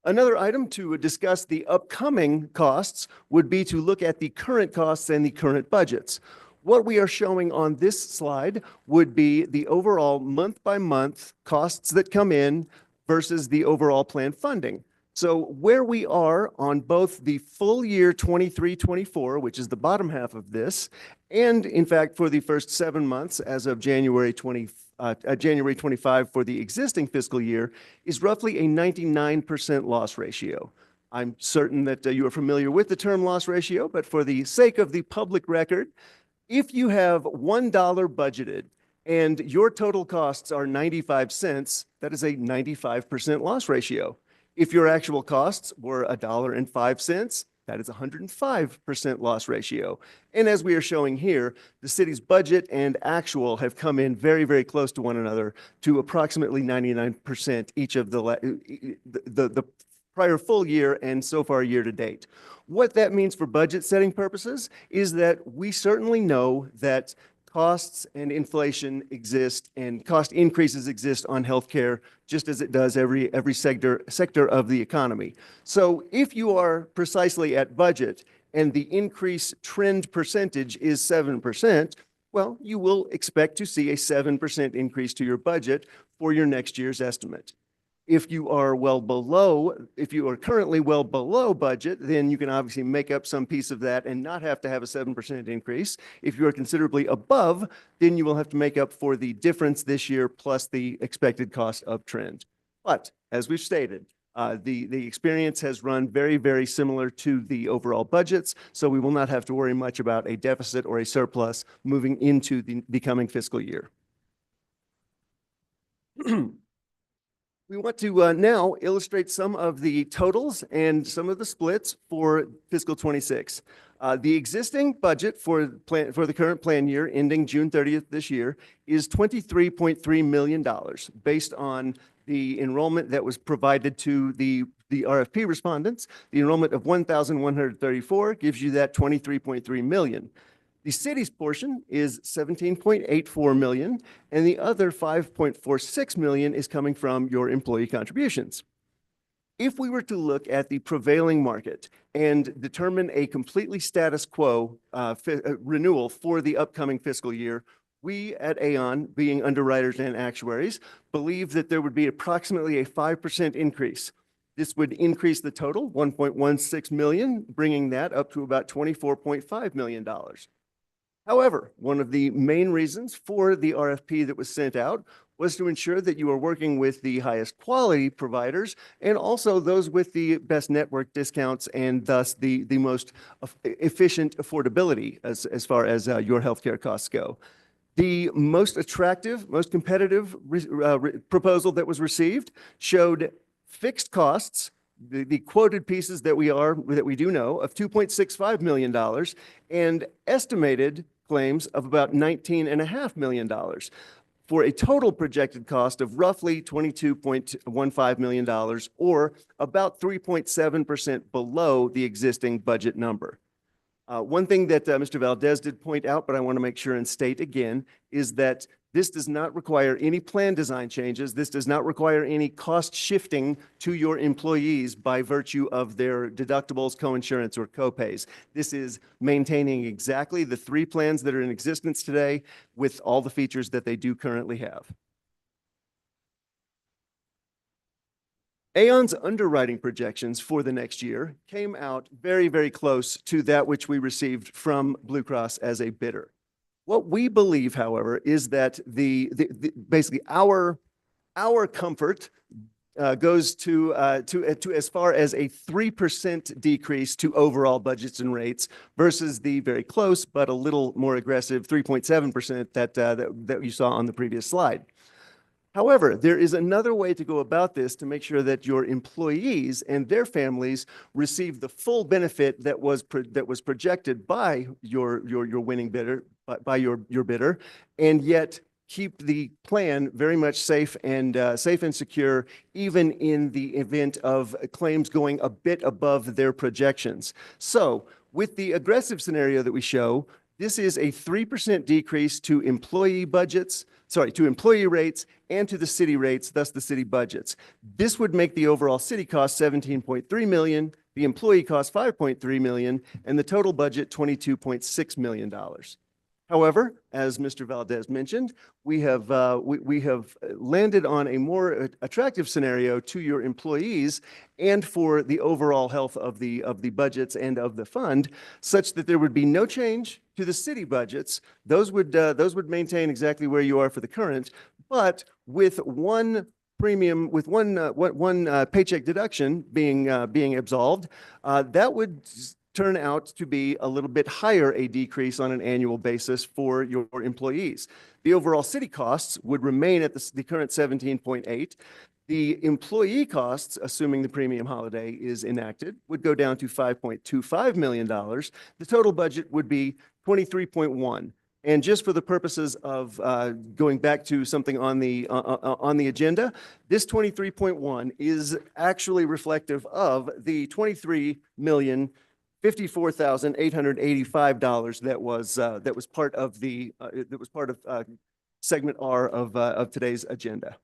Another item to discuss the upcoming costs would be to look at the current costs and the current budgets. What we are showing on this slide would be the overall month-by-month costs that come in versus the overall planned funding. So where we are on both the full year 23-24, which is the bottom half of this, and in fact for the first 7 months as of January 25 for the existing fiscal year, is roughly a 99% loss ratio. I'm certain that you are familiar with the term loss ratio, but for the sake of the public record, if you have $1 budgeted and your total costs are 95 cents, that is a 95% loss ratio. If your actual costs were $1.05, that is a 105% loss ratio. And as we are showing here, the city's budget and actual have come in very, very close to one another to approximately 99% each of the prior full year and so far year to date. What that means for budget setting purposes is that we certainly know that costs and inflation exist and cost increases exist on healthcare just as it does every sector of the economy. So if you are precisely at budget and the increase trend percentage is 7%, well, you will expect to see a 7% increase to your budget for your next year's estimate. If you are currently well below budget, then you can obviously make up some piece of that and not have to have a 7% increase. If you are considerably above, then you will have to make up for the difference this year plus the expected cost of trend. But as we've stated, the experience has run very, very similar to the overall budgets, so we will not have to worry much about a deficit or a surplus moving into the coming fiscal year. We want to now illustrate some of the totals and some of the splits for fiscal 26. The existing budget for the current plan year ending June 30th this year is $23.3 million based on the enrollment that was provided to the RFP respondents. The enrollment of 1,134 gives you that $23.3 million. The city's portion is 17.84 million, and the other 5.46 million is coming from your employee contributions. If we were to look at the prevailing market and determine a completely status quo renewal for the upcoming fiscal year, we at Aon, being underwriters and actuaries, believe that there would be approximately a 5% increase. This would increase the total, 1.16 million, bringing that up to about $24.5 million. However, one of the main reasons for the RFP that was sent out was to ensure that you are working with the highest quality providers and also those with the best network discounts and thus the most efficient affordability as far as your healthcare costs go. The most attractive, most competitive proposal that was received showed fixed costs, the quoted pieces that we do know of $2.65 million and estimated claims of about $19.5 million for a total projected cost of roughly $22.15 million or about 3.7% below the existing budget number. One thing that Mr. Valdez did point out, but I want to make sure and state again, is that this does not require any plan design changes. This does not require any cost shifting to your employees by virtue of their deductibles, coinsurance, or copays. This is maintaining exactly the 3 plans that are in existence today with all the features that they do currently have. Aon's underwriting projections for the next year came out very, very close to that which we received from Blue Cross as a bidder. What we believe, however, is that basically our comfort goes to as far as a 3% decrease to overall budgets and rates versus the very close but a little more aggressive 3.7% that you saw on the previous slide. However, there is another way to go about this to make sure that your employees and their families receive the full benefit that was projected by your winning bidder, by your bidder, and yet keep the plan very much safe and secure, even in the event of claims going a bit above their projections. So, with the aggressive scenario that we show, this is a 3% decrease to employee budgets, to employee rates and to the city rates, thus the city budgets. This would make the overall city cost 17.3 million, the employee cost 5.3 million, and the total budget $22.6 million. However, as Mr. Valdez mentioned, we have landed on a more attractive scenario to your employees and for the overall health of the budgets and of the fund, such that there would be no change to the city budgets. Those would maintain exactly where you are for the current, but with one premium, with one paycheck deduction being absolved, that would turn out to be a little bit higher a decrease on an annual basis for your employees. The overall city costs would remain at the current 17.8. The employee costs, assuming the premium holiday is enacted, would go down to $5.25 million. The total budget would be 23.1. And just for the purposes of going back to something on the agenda, this 23.1 is actually reflective of the $23,054,885 that was part of segment R of today's agenda.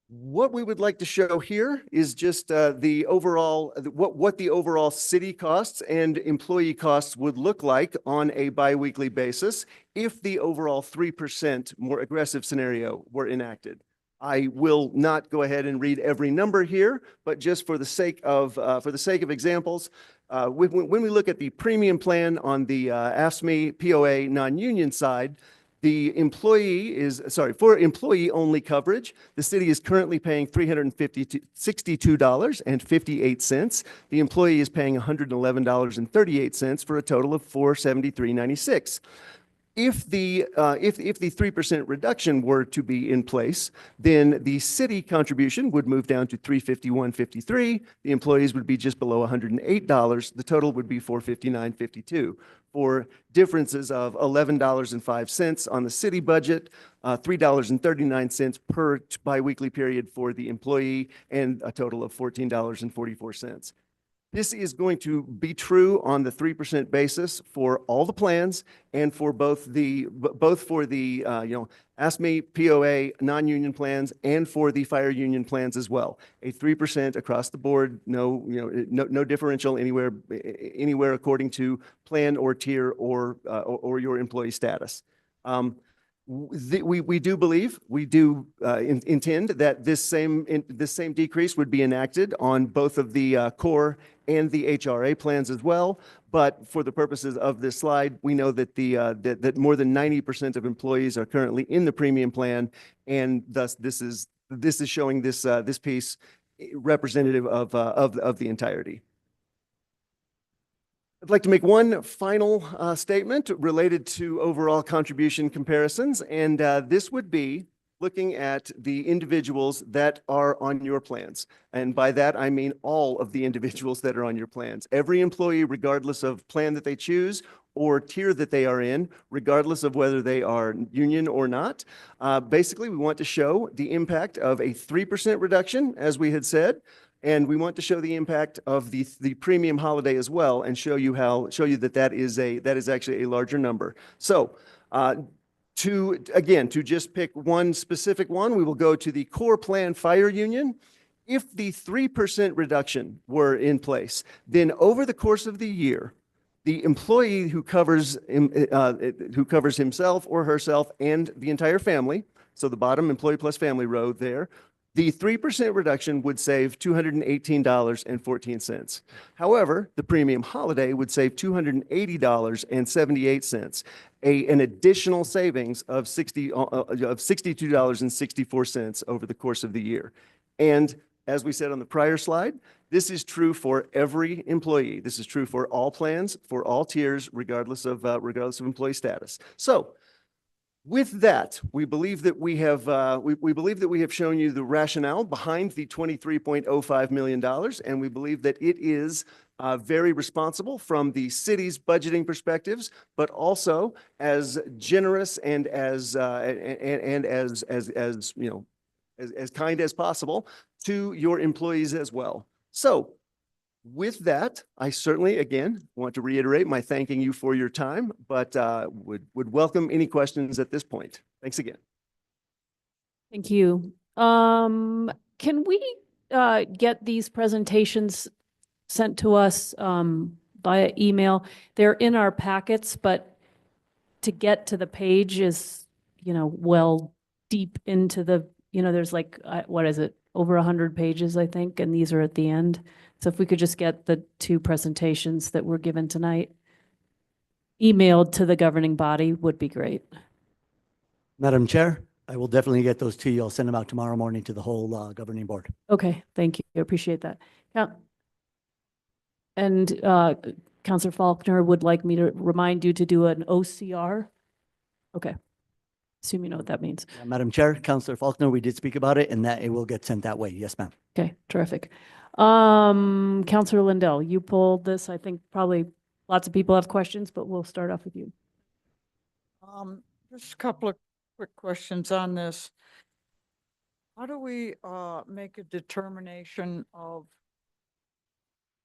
What we would like to show here is just what the overall city costs and employee costs would look like on a biweekly basis if the overall 3% more aggressive scenario were enacted. I will not go ahead and read every number here, but just for the sake of examples, when we look at the premium plan on the AFSCME POA non-union side, the employee is, for employee-only coverage, the city is currently paying $362.58. The employee is paying $111.38 for a total of $473.96. If the 3% reduction were to be in place, then the city contribution would move down to $351.53. The employees would be just below $108. The total would be $459.52. For differences of $11.05 on the city budget, $3.39 per biweekly period for the employee, and a total of $14.44. This is going to be true on the 3% basis for all the plans and for both for the AFSCME POA non-union plans and for the fire union plans as well. A 3% across the board, no differential anywhere according to plan or tier or your employee status. We do believe, intend that this same decrease would be enacted on both of the core and the HRA plans as well. But for the purposes of this slide, we know that that more than 90% of employees are currently in the premium plan, and thus this is showing this piece representative of the entirety. I'd like to make one final statement related to overall contribution comparisons, and this would be looking at the individuals that are on your plans. And by that, I mean all of the individuals that are on your plans. Every employee, regardless of plan that they choose or tier that they are in, regardless of whether they are union or not. Basically, we want to show the impact of a 3% reduction, as we had said. And we want to show the impact of the premium holiday as well, and show you that is actually a larger number. So to just pick one specific one, we will go to the core plan fire union. If the 3% reduction were in place, then over the course of the year, the employee who covers himself or herself and the entire family, so the bottom employee plus family row there, the 3% reduction would save $218.14. However, the premium holiday would save $280.78, an additional savings of $62.64 over the course of the year. And as we said on the prior slide, this is true for every employee. This is true for all plans, for all tiers, regardless of employee status. So, with that, we believe that we have shown you the rationale behind the $23.05 million, and we believe that it is very responsible from the city's budgeting perspectives, but also as generous and as kind as possible to your employees as well. So, With that, I certainly, again, want to reiterate my thanking you for your time, but would welcome any questions at this point. Thanks again. Thank you. Can we get these presentations sent to us via email? They're in our packets, but to get to the page is, well deep into the, there's like, what is it? Over 100 pages, I think, and these are at the end. So if we could just get the two presentations that were given tonight emailed to the governing body would be great. Madam Chair, I will definitely get those to you. I'll send them out tomorrow morning to the whole governing board. Okay, thank you. I appreciate that. And Counselor Faulkner would like me to remind you to do an OCR. Okay. Assume you know what that means. Madam Chair, Councillor Faulkner, we did speak about it and that it will get sent that way. Yes, ma'am. Okay, terrific. Counselor Lindell, you pulled this. I think probably lots of people have questions, but we'll start off with you. Just a couple of quick questions on this. How do we make a determination of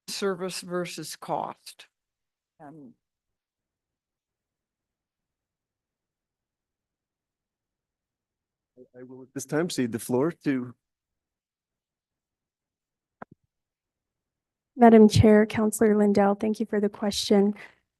service versus cost? And I will at this time cede the floor to Madam Chair, Councillor Lindell, thank you for the question.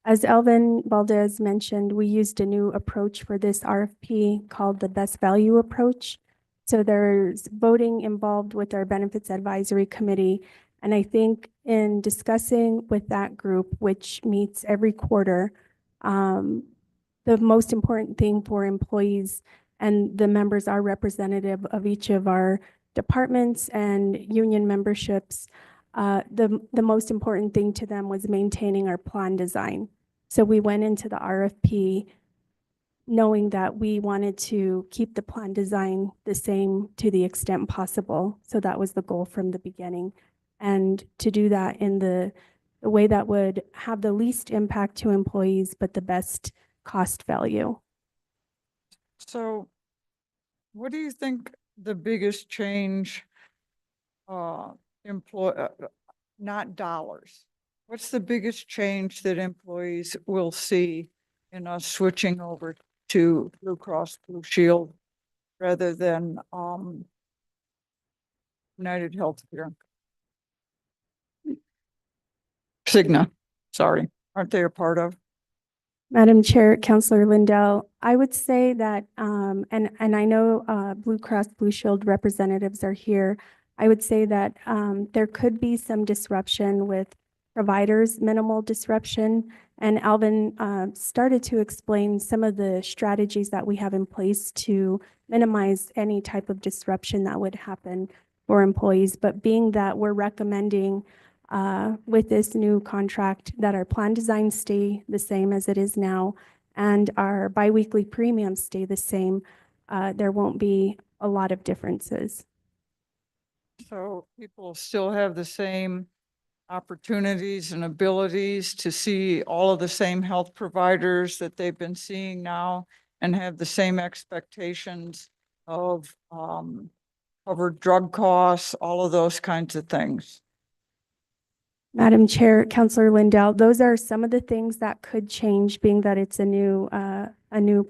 As Alvin Valdez mentioned, we used a new approach for this RFP called the best value approach. So there's voting involved with our benefits advisory committee. And I think in discussing with that group, which meets every quarter, the most important thing for employees, and the members are representative of each of our departments and union memberships, the most important thing to them was maintaining our plan design. So we went into the RFP knowing that we wanted to keep the plan design the same to the extent possible. So that was the goal from the beginning. And to do that in the way that would have the least impact to employees, but the best cost value. so what do you think the biggest change, not dollars, what's the biggest change that employees will see in us switching over to Blue Cross Blue Shield rather than United Healthcare? Cigna, sorry, aren't they a part of? Madam Chair, Councillor Lindell, I would say that, and I know Blue Cross Blue Shield representatives are here. I would say that there could be some disruption with providers, minimal disruption. And Alvin started to explain some of the strategies that we have in place to minimize any type of disruption that would happen for employees. But being that we're recommending with this new contract that our plan design stay the same as it is now and our biweekly premiums stay the same, there won't be a lot of differences. So people still have the same opportunities and abilities to see all of the same health providers that they've been seeing now and have the same expectations of covered drug costs, all of those kinds of things. Madam Chair, Councillor Lindell, those are some of the things that could change, being that it's a new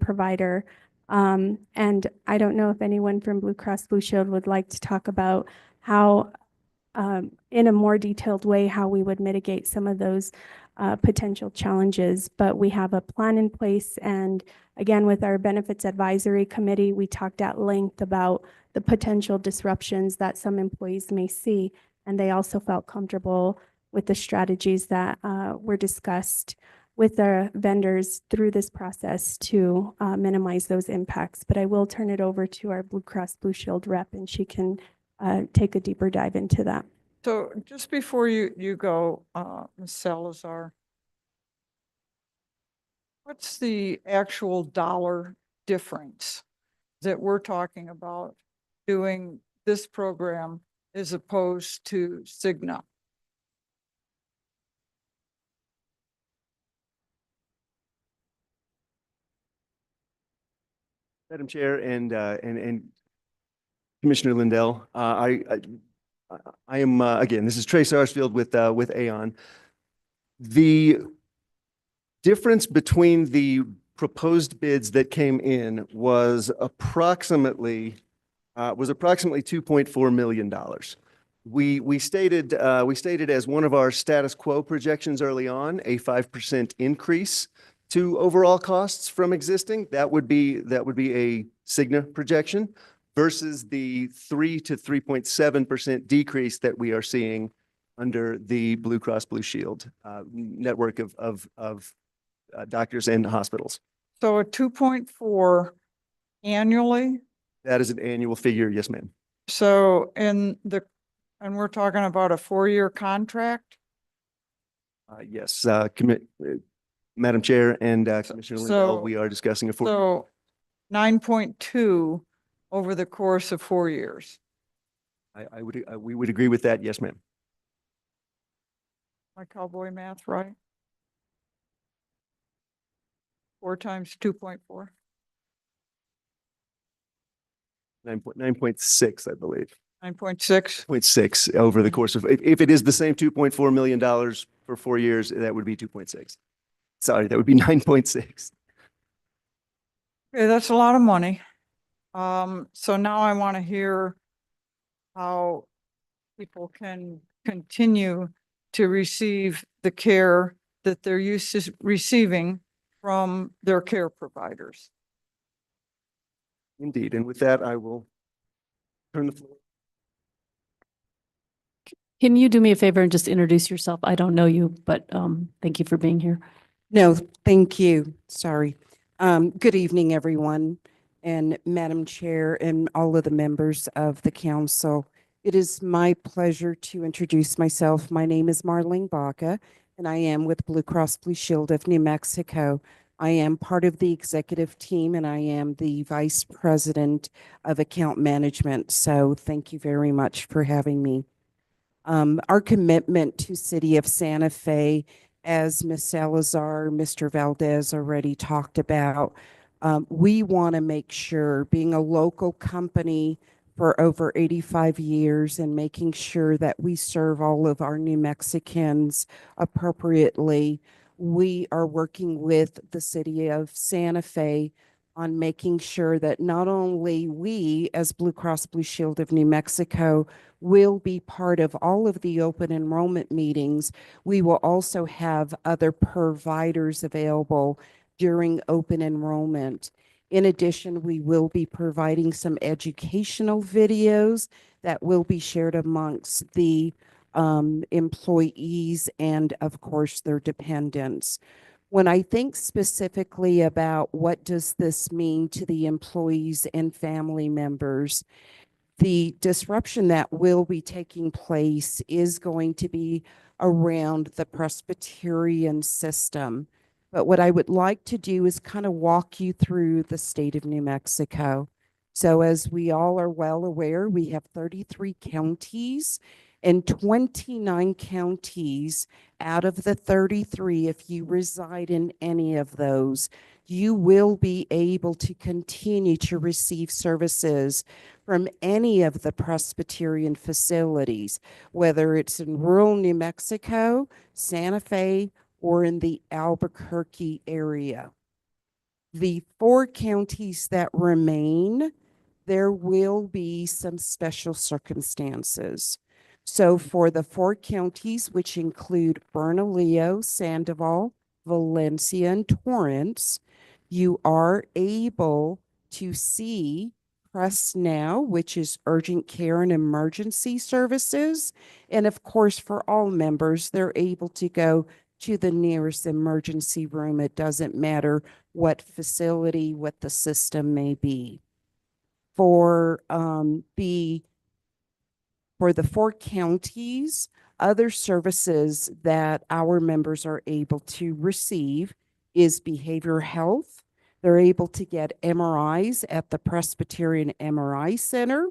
provider. And I don't know if anyone from Blue Cross Blue Shield would like to talk about how, in a more detailed way, how we would mitigate some of those potential challenges. But we have a plan in place. And again, with our Benefits Advisory Committee, we talked at length about the potential disruptions that some employees may see. And they also felt comfortable with the strategies that were discussed with the vendors through this process to minimize those impacts. But I will turn it over to our Blue Cross Blue Shield rep, and she can take a deeper dive into that. So just before you go, Ms. Salazar, what's the actual dollar difference that we're talking about doing this program as opposed to Cigna? Madam Chair and Commissioner Lindell, I am, again, this is Trey Sarsfield with Aon. The difference between the proposed bids that came in was approximately $2.4 million. We stated as one of our status quo projections early on, a 5% increase to overall costs from existing. That would be a Cigna projection versus the 3 to 3.7% decrease that we are seeing under the Blue Cross Blue Shield network of doctors and hospitals. So a 2.4 annually? That is an annual figure, yes, ma'am. So and we're talking about a 4-year contract? Yes, Madam Chair and Commissioner Lindell, we are discussing a 4. So 9.2 over the course of 4 years. We would agree with that, yes, ma'am. My cowboy math, right? 4 times 2.4. 9.6, I believe. 9.6. 0.6 over the course of, if it is the same $2.4 million for 4 years, that would be 2.6. Sorry, that would be 9.6. Okay, that's a lot of money. So now I want to hear how people can continue to receive the care that they're used to receiving from their care providers. Indeed. And with that, I will turn the floor. Can you do me a favor and just introduce yourself? I don't know you, but thank you for being here. No, thank you. Sorry. Good evening, everyone, and Madam Chair and all of the members of the council. It is my pleasure to introduce myself. My name is Marlene Baca, and I am with Blue Cross Blue Shield of New Mexico. I am part of the executive team, and I am the Vice President of Account Management. So thank you very much for having me. Our commitment to City of Santa Fe, as Ms. Salazar, Mr. Valdez already talked about, we want to make sure, being a local company for over 85 years and making sure that we serve all of our New Mexicans appropriately, we are working with the City of Santa Fe on making sure that not only we as Blue Cross Blue Shield of New Mexico will be part of all of the open enrollment meetings, we will also have other providers available during open enrollment. In addition, we will be providing some educational videos that will be shared amongst the employees and, of course, their dependents. When I think specifically about what does this mean to the employees and family members, the disruption that will be taking place is going to be around the Presbyterian system. But what I would like to do is kind of walk you through the state of New Mexico. So as we all are well aware, we have 33 counties, and 29 counties out of the 33, if you reside in any of those, you will be able to continue to receive services from any of the Presbyterian facilities, whether it's in rural New Mexico, Santa Fe, or in the Albuquerque area. The 4 counties that remain, there will be some special circumstances. So for the 4 counties, which include Bernalillo, Sandoval, Valencia, and Torrance, you are able to see Press Now, which is urgent care and emergency services. And of course, for all members, they're able to go to the nearest emergency room. It doesn't matter what facility, what the system may be. For the 4 counties, other services that our members are able to receive is behavioral health. They're able to get MRIs at the Presbyterian MRI Center,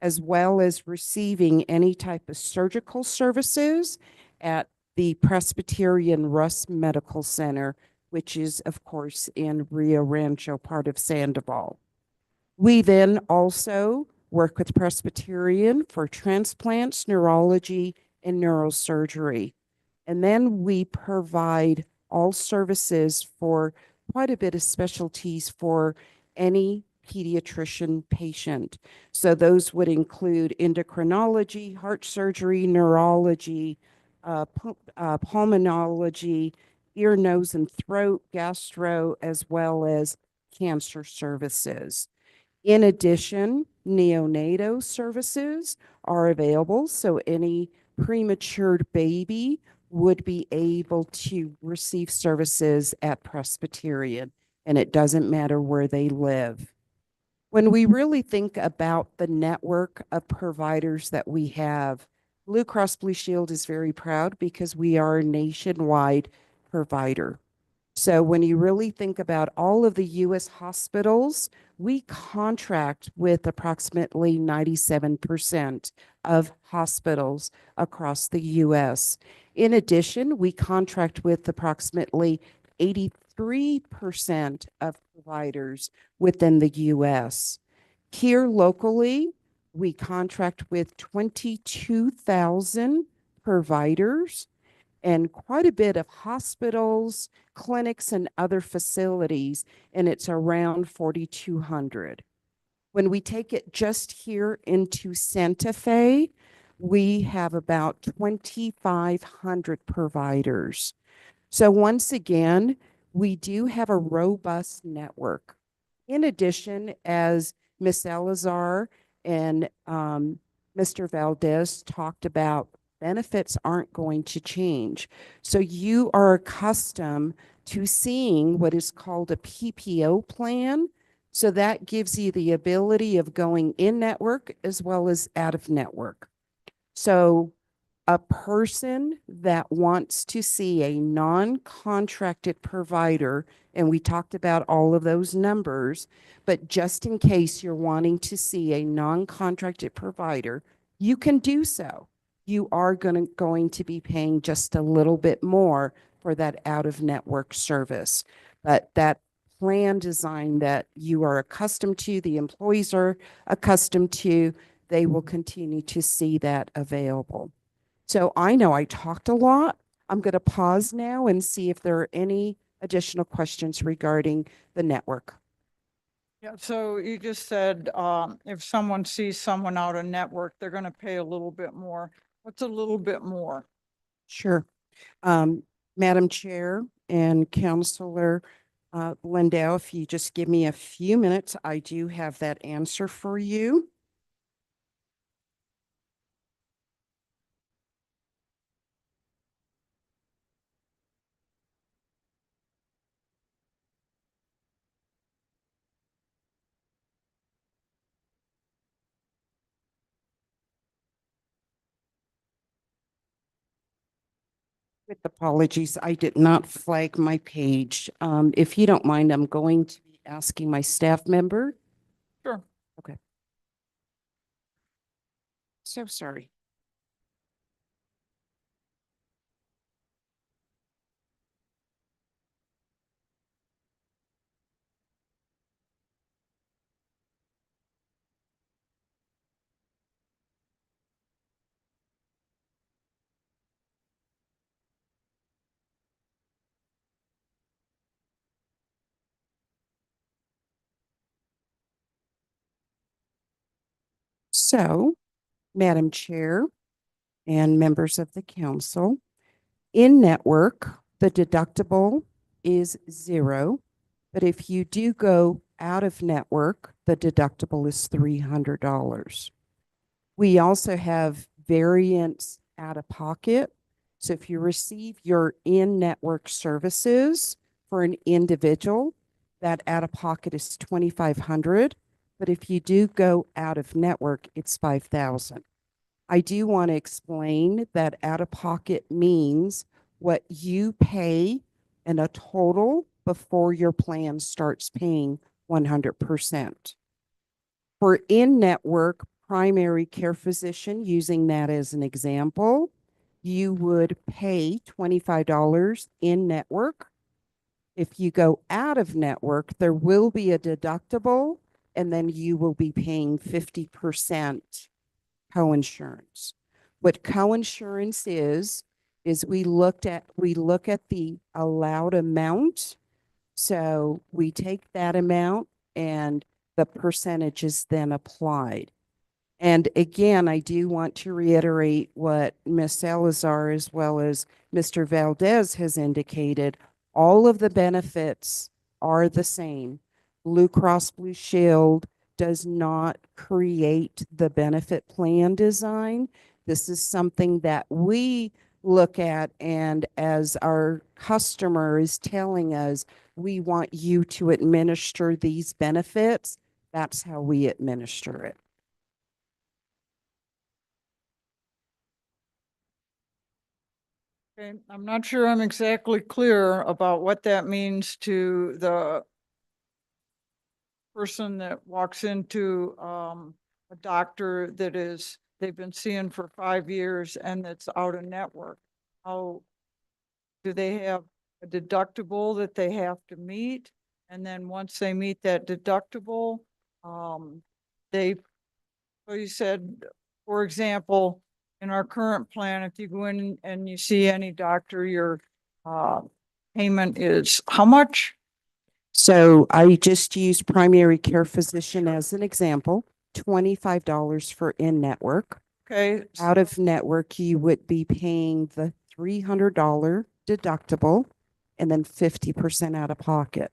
as well as receiving any type of surgical services at the Presbyterian Russ Medical Center, which is, of course, in Rio Rancho, part of Sandoval. We then also work with Presbyterian for transplants, neurology, and neurosurgery. And then we provide all services for quite a bit of specialties for any pediatrician patient. So those would include endocrinology, heart surgery, neurology, pulmonology, ear, nose, and throat, gastro, as well as cancer services. In addition, neonatal services are available, so any prematured baby would be able to receive services at Presbyterian, and it doesn't matter where they live. When we really think about the network of providers that we have, Blue Cross Blue Shield is very proud because we are a nationwide provider. So when you really think about all of the U.S. hospitals, we contract with approximately 97% of hospitals across the U.S. In addition, we contract with approximately 83% of providers within the U.S. Here locally, we contract with 22,000 providers and quite a bit of hospitals, clinics, and other facilities, and it's around 4,200. When we take it just here into Santa Fe, we have about 2,500 providers. So once again, we do have a robust network. In addition, as Ms. Salazar and Mr. Valdez talked about, benefits aren't going to change. So you are accustomed to seeing what is called a PPO plan. So that gives you the ability of going in network as well as out of network. So a person that wants to see a non-contracted provider, and we talked about all of those numbers, but just in case you're wanting to see a non-contracted provider, you can do so. You are going to be paying just a little bit more for that out-of-network service. But that plan design that you are accustomed to, the employees are accustomed to, they will continue to see that available. So I know I talked a lot. I'm going to pause now and see if there are any additional questions regarding the network. Yeah, so you just said if someone sees someone out of network, they're going to pay a little bit more. What's a little bit more? Sure. Madam Chair and Councilor Lindell, if you just give me a few minutes, I do have that answer for you. With apologies, I did not flag my page. If you don't mind, I'm going to be asking my staff member. Sure. Okay. So sorry. So, Madam Chair and members of the council, in network, the deductible is 0, but if you do go out of network, the deductible is $300. We also have variants out of pocket. So if you receive your in-network services for an individual, that out of pocket is $2,500. But if you do go out of network, it's $5,000. I do want to explain that out of pocket means what you pay in a total before your plan starts paying 100%. For in-network primary care physician, using that as an example, you would pay $25 in network. If you go out of network, there will be a deductible, and then you will be paying 50% coinsurance. What coinsurance is we look at the allowed amount. So we take that amount and the percentage is then applied. And again, I do want to reiterate what Ms. Salazar as well as Mr. Valdez has indicated. All of the benefits are the same. Blue Cross Blue Shield does not create the benefit plan design. This is something that we look at, and as our customer is telling us, we want you to administer these benefits, that's how we administer it. Okay, I'm not sure I'm exactly clear about what that means to the person that walks into a doctor that they've been seeing for 5 years and that's out of network. How do they have a deductible that they have to meet? And then once they meet that deductible, so you said, for example, in our current plan, if you go in and you see any doctor, your payment is how much? So I just use primary care physician as an example, $25 for in-network. Okay. Out of network, you would be paying the $300 deductible and then 50% out of pocket.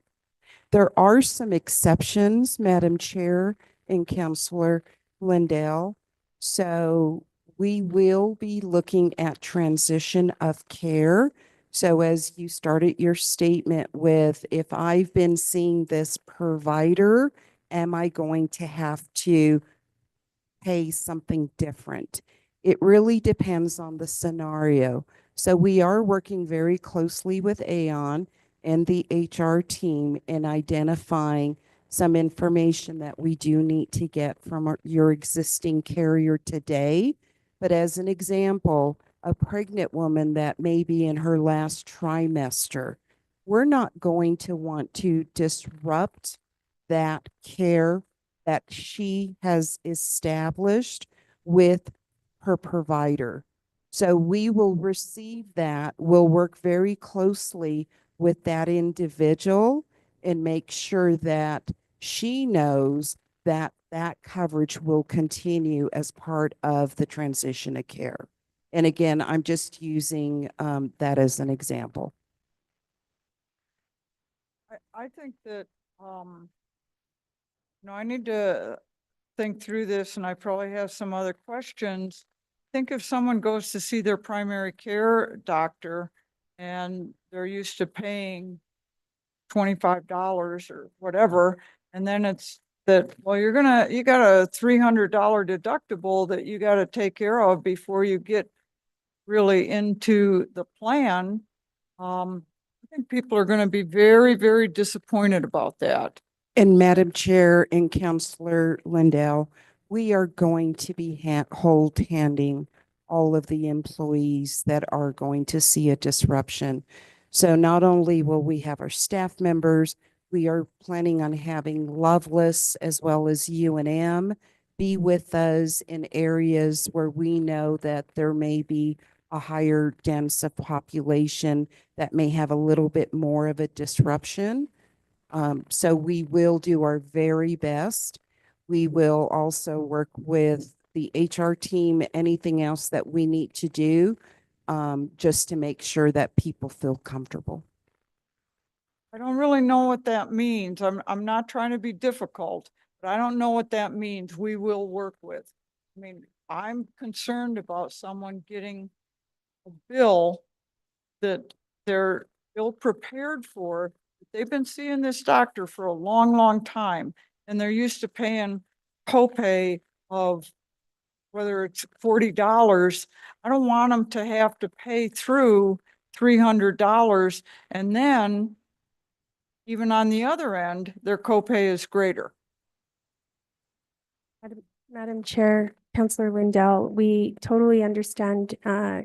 There are some exceptions, Madam Chair and Councilor Lindell. So we will be looking at transition of care. So as you started your statement with, if I've been seeing this provider, am I going to have to pay something different? It really depends on the scenario. So we are working very closely with Aon and the HR team in identifying some information that we do need to get from your existing carrier today. But as an example, a pregnant woman that may be in her last trimester, we're not going to want to disrupt that care that she has established with her provider. So we will receive that. We'll work very closely with that individual and make sure that she knows that that coverage will continue as part of the transition of care. And again, I'm just using that as an example. I think that, I need to think through this, and I probably have some other questions. Think if someone goes to see their primary care doctor and they're used to paying $25 or whatever, and then it's that, well, you got a $300 deductible that you got to take care of before you get really into the plan. I think people are going to be very, very disappointed about that. And Madam Chair and Councilor Lindell, we are going to be handing all of the employees that are going to see a disruption. So not only will we have our staff members, we are planning on having Loveless as well as UNM be with us in areas where we know that there may be a higher dense of population that may have a little bit more of a disruption. So we will do our very best. We will also work with the HR team, anything else that we need to do, just to make sure that people feel comfortable. I don't really know what that means. I'm not trying to be difficult, but I don't know what that means. We will work with. I mean, I'm concerned about someone getting a bill that they're ill prepared for. They've been seeing this doctor for a long, long time, and they're used to paying copay of whether it's $40. I don't want them to have to pay through $300, and then even on the other end, their copay is greater. Madam Chair, Councilor Lindell, we totally understand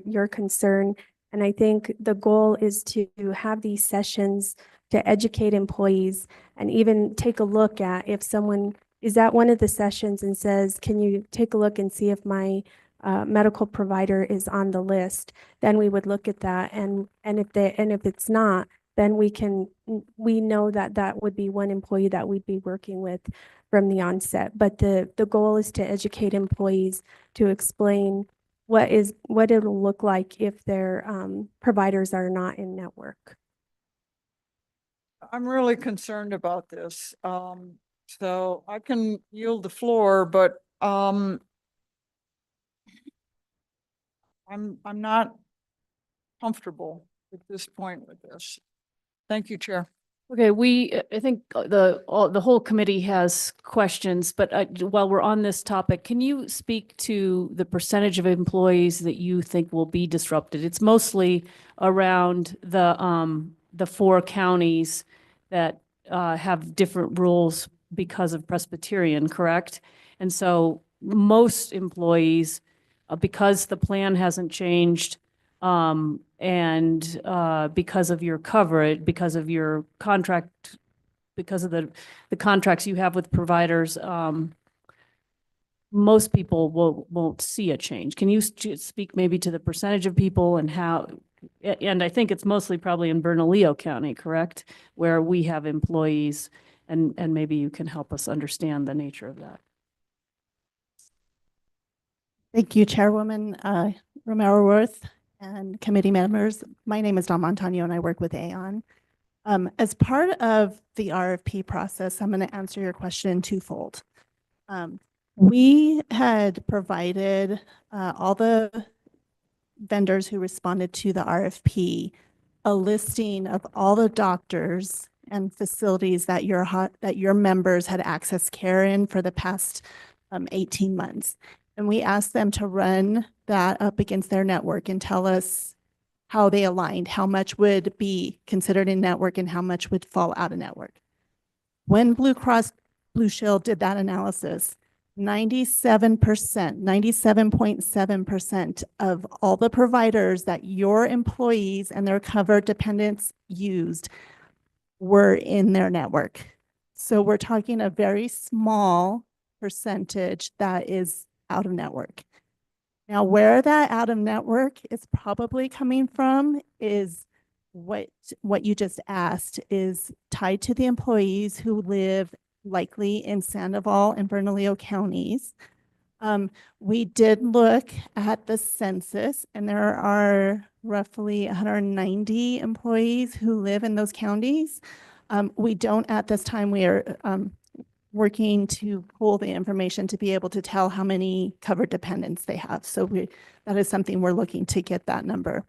your concern. And I think the goal is to have these sessions to educate employees and even take a look at if someone is at one of the sessions and says, can you take a look and see if my medical provider is on the list, then we would look at that. And if it's not, then we know that that would be one employee that we'd be working with from the onset. But the goal is to educate employees to explain what it'll look like if their providers are not in network. I'm really concerned about this. So I can yield the floor, but I'm not comfortable at this point with this. Thank you, Chair. Okay, I think the whole committee has questions, but while we're on this topic, can you speak to the percentage of employees that you think will be disrupted? It's mostly around the 4 counties that have different rules because of Presbyterian, correct? And so most employees, because the plan hasn't changed, and because of your coverage, because of your contract, because of the contracts you have with providers, most people won't see a change. Can you speak maybe to the percentage of people and how? And I think it's mostly probably in Bernalillo County, correct, where we have employees, and maybe you can help us understand the nature of that. Thank you, Chairwoman Romero Worth and committee members. My name is Dawn Montano and I work with Aon. As part of the RFP process, I'm going to answer your question twofold. We had provided all the vendors who responded to the RFP a listing of all the doctors and facilities that your members had access care in for the past 18 months. And we asked them to run that up against their network and tell us how they aligned, how much would be considered in network and how much would fall out of network. When Blue Cross Blue Shield did that analysis, 97.7% of all the providers that your employees and their covered dependents used were in their network. So we're talking a very small percentage that is out of network. Now, where that out of network is probably coming from is what you just asked, is tied to the employees who live likely in Sandoval and Bernalillo counties. We did look at the census, and there are roughly 190 employees who live in those counties. We don't at this time, we are working to pull the information to be able to tell how many covered dependents they have. So that is something we're looking to get that number.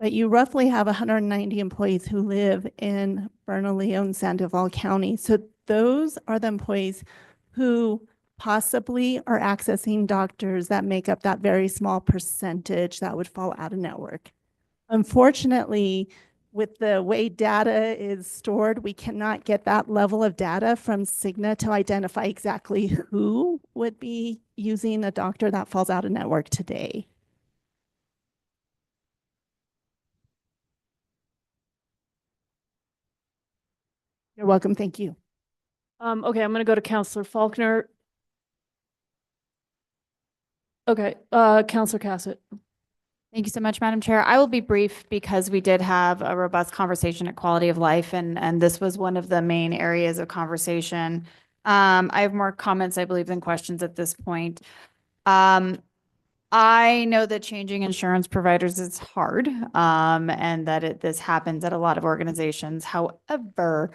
But you roughly have 190 employees who live in Bernalillo and Sandoval County. So those are the employees who possibly are accessing doctors that make up that very small percentage that would fall out of network. Unfortunately, with the way data is stored, we cannot get that level of data from Cigna to identify exactly who would be using a doctor that falls out of network today. You're welcome. Thank you. Okay, I'm going to go to Counselor Faulkner. Okay, Counselor Cassett. Thank you so much, Madam Chair. I will be brief because we did have a robust conversation at Quality of Life, and this was one of the main areas of conversation. I have more comments, I believe, than questions at this point. I know that changing insurance providers is hard, and that this happens at a lot of organizations. However,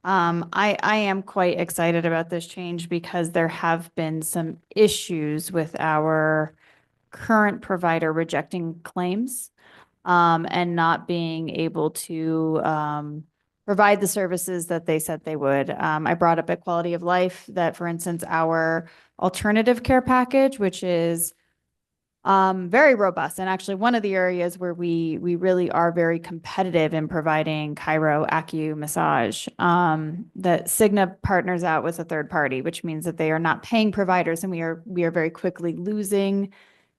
I am quite excited about this change because there have been some issues with our current provider rejecting claims and not being able to provide the services that they said they would. I brought up at Quality of Life that, for instance, our alternative care package, which is very robust, and actually one of the areas where we really are very competitive in providing chiro, acu, massage, that Cigna partners out with a third party, which means that they are not paying providers, and we are very quickly losing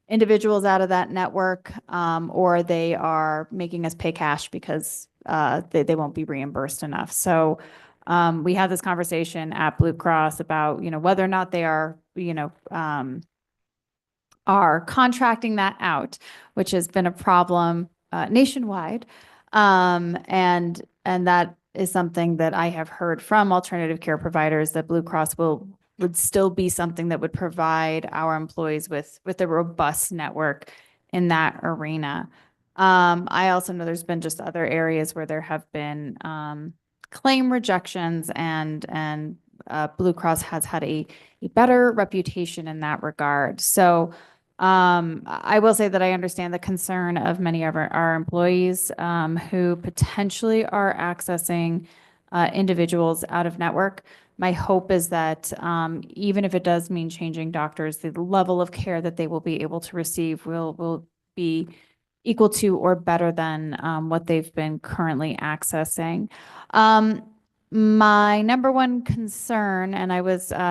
individuals out of that network, or they are making us pay cash because they won't be reimbursed enough. So We had this conversation at Blue Cross about, whether or not they are, are contracting that out, which has been a problem nationwide. And that is something that I have heard from alternative care providers, that Blue Cross would still be something that would provide our employees with a robust network in that arena. I also know there's been just other areas where there have been claim rejections, and Blue Cross has had a better reputation in that regard. So I will say that I understand the concern of many of our employees who potentially are accessing individuals out of network. My hope is that even if it does mean changing doctors, the level of care that they will be able to receive will be equal to or better than what they've been currently accessing. My number one concern, and I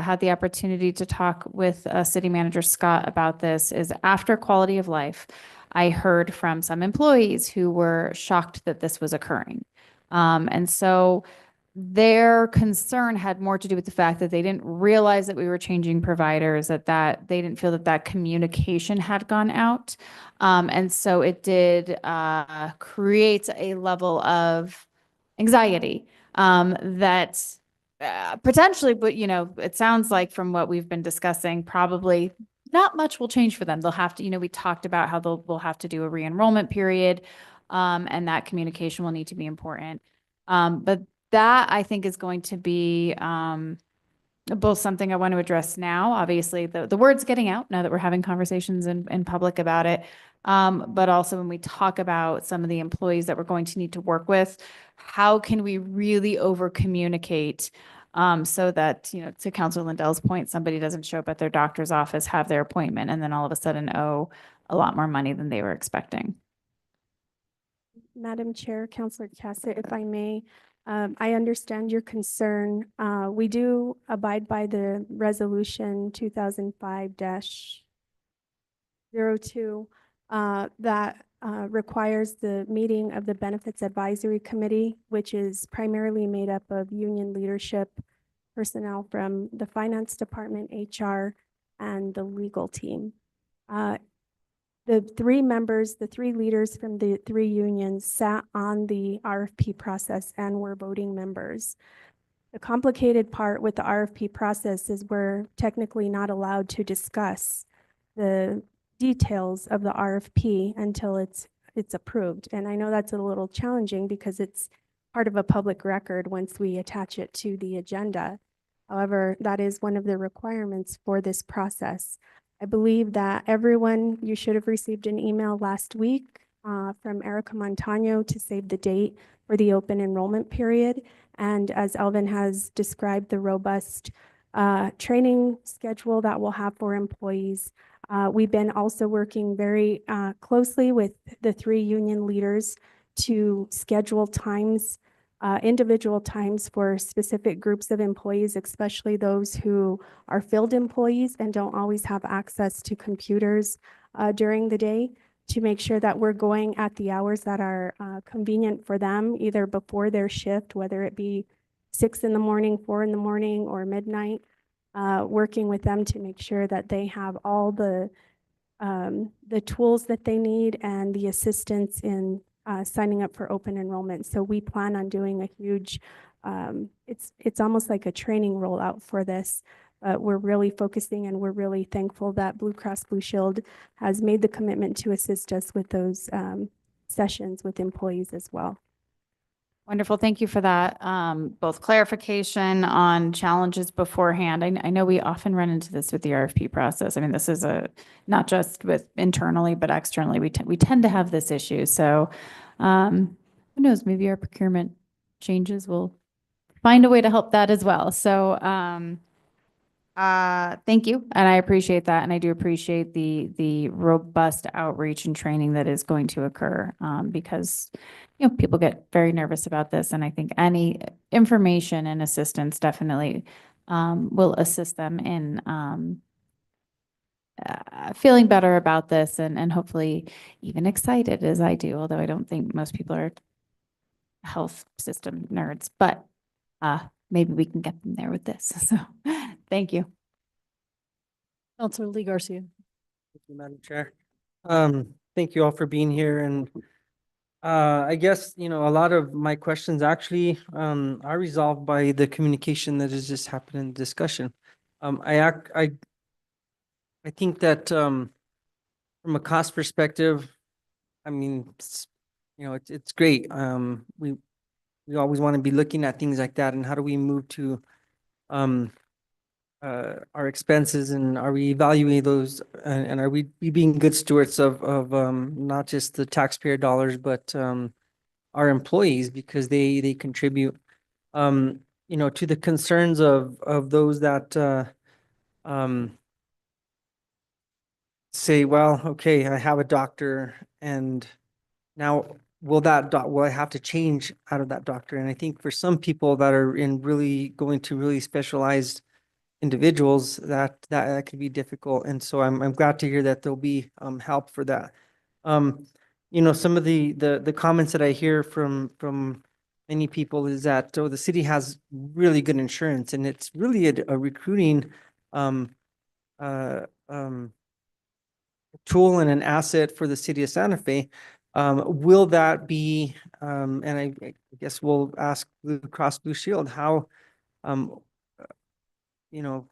had the opportunity to talk with City Manager Scott about this, is after quality of life. I heard from some employees who were shocked that this was occurring. And so their concern had more to do with the fact that they didn't realize that we were changing providers, that they didn't feel that communication had gone out. And so it did create a level of anxiety that potentially, but it sounds like from what we've been discussing, probably not much will change for them. They'll have to, we talked about how we'll have to do a re-enrollment period, and that communication will need to be important. But that, I think, is going to be both something I want to address now. Obviously, the word's getting out now that we're having conversations in public about it. But also when we talk about some of the employees that we're going to need to work with, how can we really over communicate so that, to Councilor Lindell's point, somebody doesn't show up at their doctor's office, have their appointment, and then all of a sudden owe a lot more money than they were expecting. Madam Chair, Councilor Cassett, if I may, I understand your concern. We do abide by the resolution 2005-02 that requires the meeting of the Benefits Advisory Committee, which is primarily made up of union leadership, personnel from the Finance Department, HR, and the legal team. The three leaders from the three unions sat on the RFP process and were voting members. The complicated part with the RFP process is we're technically not allowed to discuss the details of the RFP until it's approved. And I know that's a little challenging because it's part of a public record once we attach it to the agenda. However, that is one of the requirements for this process. I believe that you should have received an email last week from Erica Montano to save the date for the open enrollment period. And as Elvin has described, the robust training schedule that we'll have for employees. We've been also working very closely with the three union leaders to schedule times, individual times for specific groups of employees, especially those who are field employees and don't always have access to computers during the day, to make sure that we're going at the hours that are convenient for them, either before their shift, whether it be 6 in the morning, 4 in the morning, or midnight, working with them to make sure that they have all the tools that they need and the assistance in signing up for open enrollment. So we plan on doing a huge, it's almost like a training rollout for this. We're really focusing, and we're really thankful that Blue Cross Blue Shield has made the commitment to assist us with those sessions with employees as well. Wonderful. Thank you for that. Both clarification on challenges beforehand. I know we often run into this with the RFP process. I mean, this is not just with internally, but externally, we tend to have this issue. So who knows, maybe our procurement changes will find a way to help that as well. So thank you. And I appreciate that. And I do appreciate the robust outreach and training that is going to occur because people get very nervous about this. And I think any information and assistance definitely will assist them in feeling better about this and hopefully even excited as I do, although I don't think most people are health system nerds, but maybe we can get them there with this. So, thank you. Counselor Lee Garcia. Thank you, Madam Chair. Thank you all for being here, and I guess, you know, a lot of my questions actually are resolved by the communication that has just happened in the discussion. I think that from a cost perspective, I mean, you know, it's great. We always want to be looking at things like that, and how do we move to our expenses, and are we evaluating those, and are we being good stewards of not just the taxpayer dollars, but our employees, because they contribute, you know, to the concerns of those that say, well, okay, I have a doctor, and now will I have to change out of that doctor? And I think for some people that are in really going to really specialized individuals, that could be difficult. And so I'm glad to hear that there'll be help for that. You know, some of the comments that I hear from many people is that, oh, the city has really good insurance, and it's really a recruiting tool and an asset for the city of Santa Fe. Will that be, and I guess we'll ask Blue Cross Blue Shield, how, you know,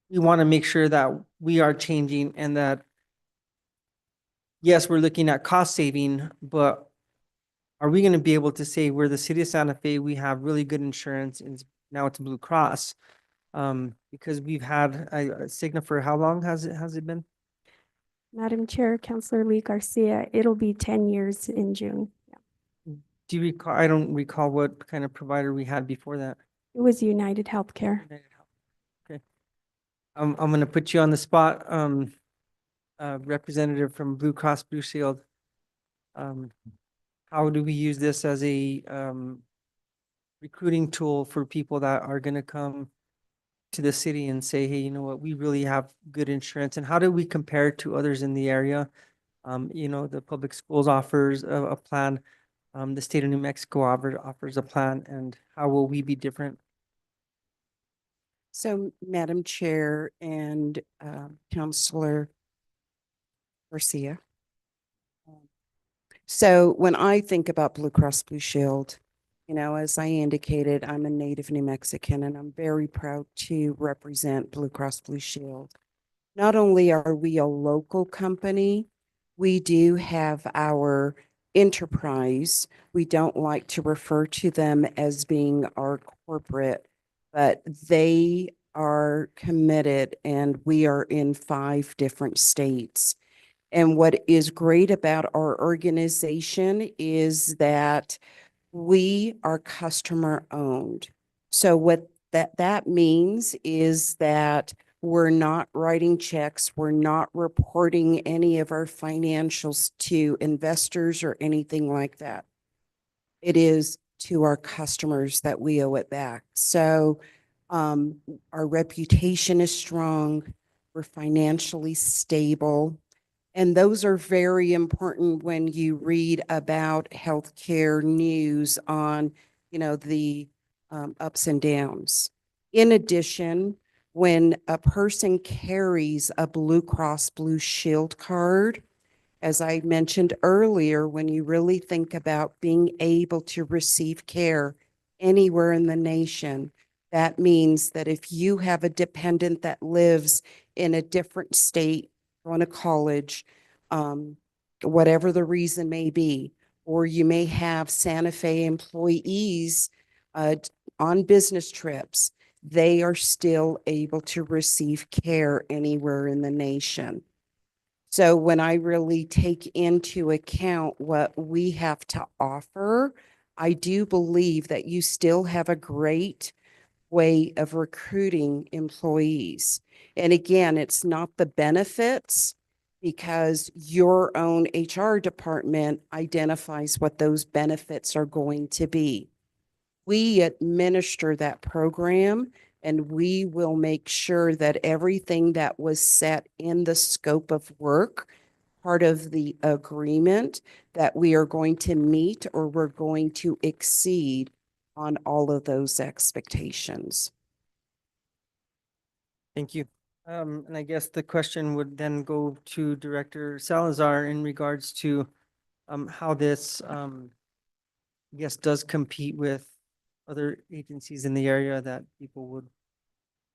we want to make sure that we are changing, and that, yes, we're looking at cost saving, but are we going to be able to say we're the city of Santa Fe, we have really good insurance, and now it's Blue Cross? Because we've had Cigna for how long has it been? Madam Chair, Counselor Lee Garcia, it'll be 10 years in June. Yeah. Do you recall? I don't recall what kind of provider we had before that. It was United Healthcare. Okay. I'm going to put you on the spot, representative from Blue Cross Blue Shield. How do we use this as a recruiting tool for people that are going to come to the city and say, hey, you know what, we really have good insurance? And how do we compare to others in the area? You know, the public schools offers a plan. The state of New Mexico offers a plan, and how will we be different? So, Madam Chair and Councilor Garcia. So when I think about Blue Cross Blue Shield, you know, as I indicated, I'm a native New Mexican, and I'm very proud to represent Blue Cross Blue Shield. Not only are we a local company, we do have our enterprise. We don't like to refer to them as being our corporate, but they are committed, and we are in 5 different states. And what is great about our organization is that we are customer owned. So what that means is that we're not writing checks, we're not reporting any of our financials to investors or anything like that. It is to our customers that we owe it back. So our reputation is strong, we're financially stable. And those are very important when you read about healthcare news on, you know, the ups and downs. In addition, when a person carries a Blue Cross Blue Shield card, as I mentioned earlier, when you really think about being able to receive care anywhere in the nation, that means that if you have a dependent that lives in a different state, going to college, whatever the reason may be, or you may have Santa Fe employees on business trips, they are still able to receive care anywhere in the nation. So when I really take into account what we have to offer, I do believe that you still have a great way of recruiting employees. And again, it's not the benefits, because your own HR department identifies what those benefits are going to be. We administer that program, and we will make sure that everything that was set in the scope of work part of the agreement that we are going to meet or we're going to exceed on all of those expectations. Thank you. And I guess the question would then go to Director Salazar in regards to how this I guess does compete with other agencies in the area that people would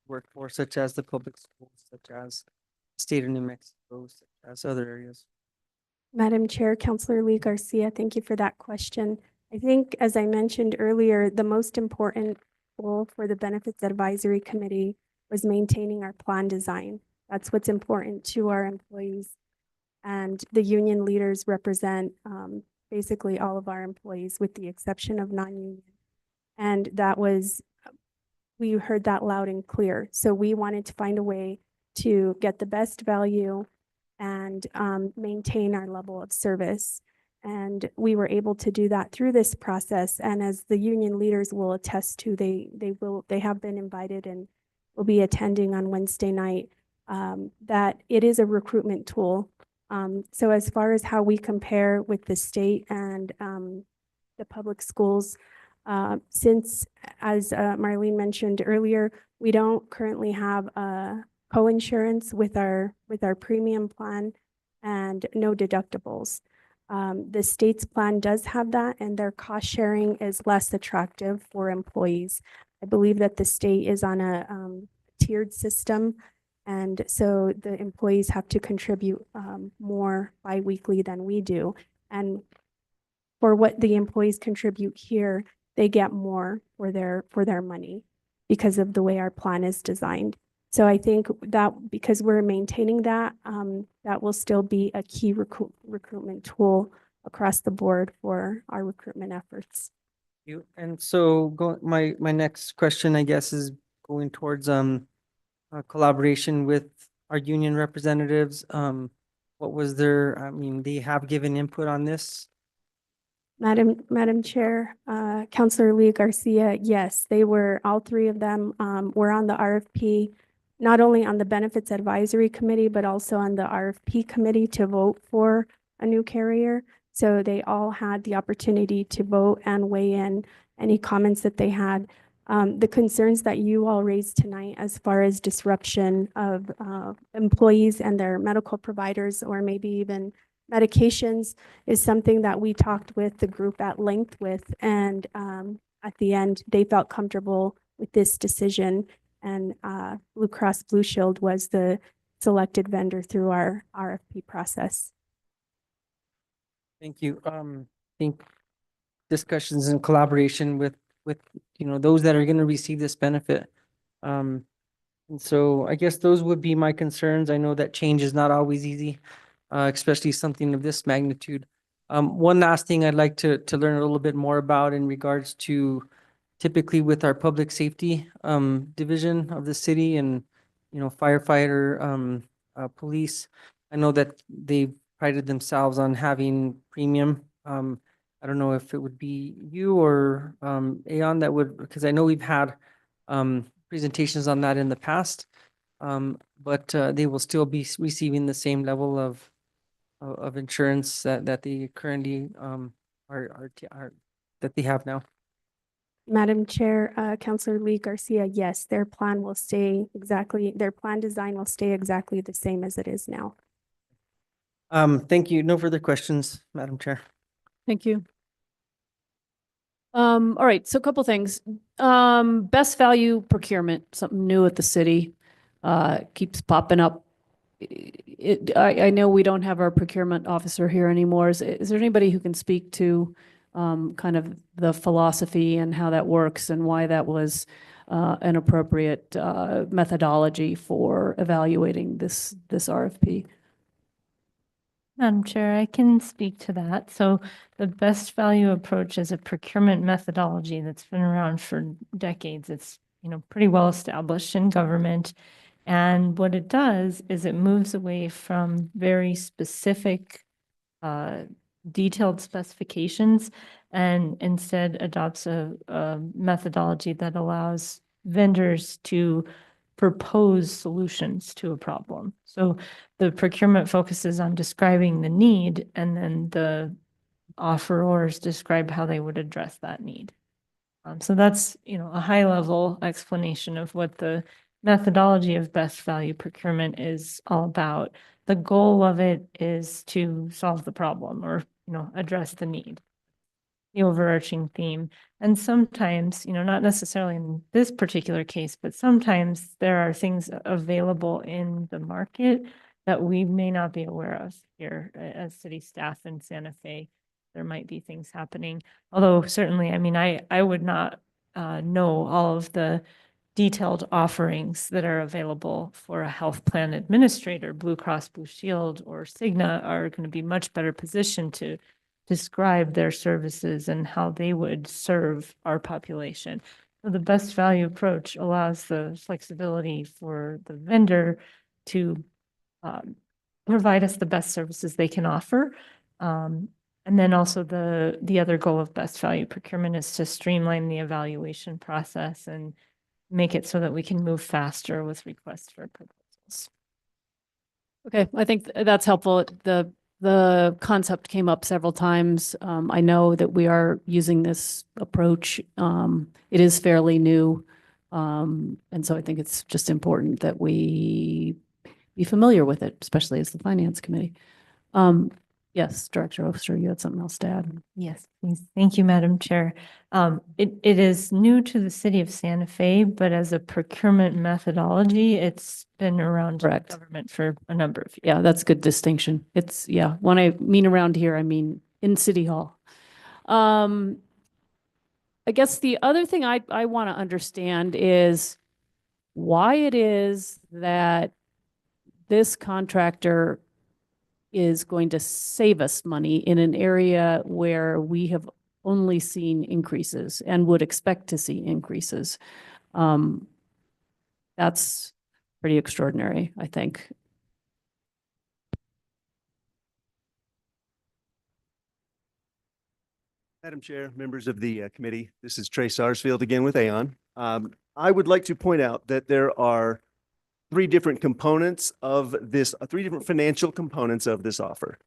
work for, such as the public schools, such as state of New Mexico, such as other areas. Madam Chair, Councilor Lee Garcia, thank you for that question. I think, as I mentioned earlier, the most important goal for the Benefits Advisory Committee was maintaining our plan design. That's what's important to our employees. And the union leaders represent basically all of our employees with the exception of non-union. And that was, we heard that loud and clear. So we wanted to find a way to get the best value and maintain our level of service. And we were able to do that through this process. And as the union leaders will attest to, they have been invited and will be attending on Wednesday night, that it is a recruitment tool. So as far as how we compare with the state and the public schools, since, as Marlene mentioned earlier, we don't currently have co-insurance with our premium plan and no deductibles. The state's plan does have that, and their cost sharing is less attractive for employees. I believe that the state is on a tiered system, and so the employees have to contribute more biweekly than we do. And for what the employees contribute here, they get more for their money because of the way our plan is designed. So I think that because we're maintaining that, that will still be a key recruitment tool across the board for our recruitment efforts. And so my next question, I guess, is going towards collaboration with our union representatives. What was their, I mean, they have given input on this? Madam Chair, Councilor Lee Garcia, yes, they were, all three of them were on the RFP, not only on the Benefits Advisory Committee, but also on the RFP committee to vote for a new carrier. So they all had the opportunity to vote and weigh in any comments that they had. The concerns that you all raised tonight as far as disruption of employees and their medical providers, or maybe even medications, is something that we talked with the group at length with. And at the end, they felt comfortable with this decision. And Blue Cross Blue Shield was the selected vendor through our RFP process. Thank you. I think discussions and collaboration with those that are going to receive this benefit. And so I guess those would be my concerns. I know that change is not always easy, especially something of this magnitude. One last thing I'd like to learn a little bit more about in regards to typically with our public safety division of the city and firefighter, police. I know that they've prided themselves on having premium. I don't know if it would be you or Aon that would, because I know we've had presentations on that in the past, but they will still be receiving the same level of insurance that they currently are that they have now. Madam Chair, Councilor Lee Garcia, yes, their plan will stay exactly, their plan design will stay exactly the same as it is now. Thank you. No further questions, Madam Chair. Thank you. All right, so a couple things. Best value procurement, something new at the city, keeps popping up. I know we don't have our procurement officer here anymore. Is there anybody who can speak to kind of the philosophy and how that works and why that was an appropriate methodology for evaluating this RFP? Madam Chair, I can speak to that. So the best value approach is a procurement methodology that's been around for decades. It's, pretty well established in government. And what it does is it moves away from very specific, detailed specifications and instead adopts a methodology that allows vendors to propose solutions to a problem. So the procurement focuses on describing the need, and then the offerors describe how they would address that need. So that's, a high level explanation of what the methodology of best value procurement is all about. The goal of it is to solve the problem or, address the need, the overarching theme. And sometimes, not necessarily in this particular case, but sometimes there are things available in the market that we may not be aware of here as city staff in Santa Fe. There might be things happening, although certainly, I would not know all of the detailed offerings that are available for a health plan administrator. Blue Cross Blue Shield or Cigna are going to be much better positioned to describe their services and how they would serve our population. So the best value approach allows the flexibility for the vendor to provide us the best services they can offer. And then also the other goal of best value procurement is to streamline the evaluation process and make it so that we can move faster with requests for proposals. Okay, I think that's helpful. The concept came up several times. I know that we are using this approach. It is fairly new. And so I think it's just important that we be familiar with it, especially as the Finance Committee. Yes, Director Oster, you had something else to add? Yes, please. Thank you, Madam Chair. It is new to the city of Santa Fe, but as a procurement methodology, it's been around in government for a number of years. Yeah, that's a good distinction. When I mean around here, I mean in City Hall. I guess the other thing I want to understand is why it is that this contractor is going to save us money in an area where we have only seen increases and would expect to see increases. That's pretty extraordinary, I think. Madam Chair, members of the committee, this is Trey Sarsfield again with Aon. I would like to point out that there are three different components of this, three different financial components of this offer.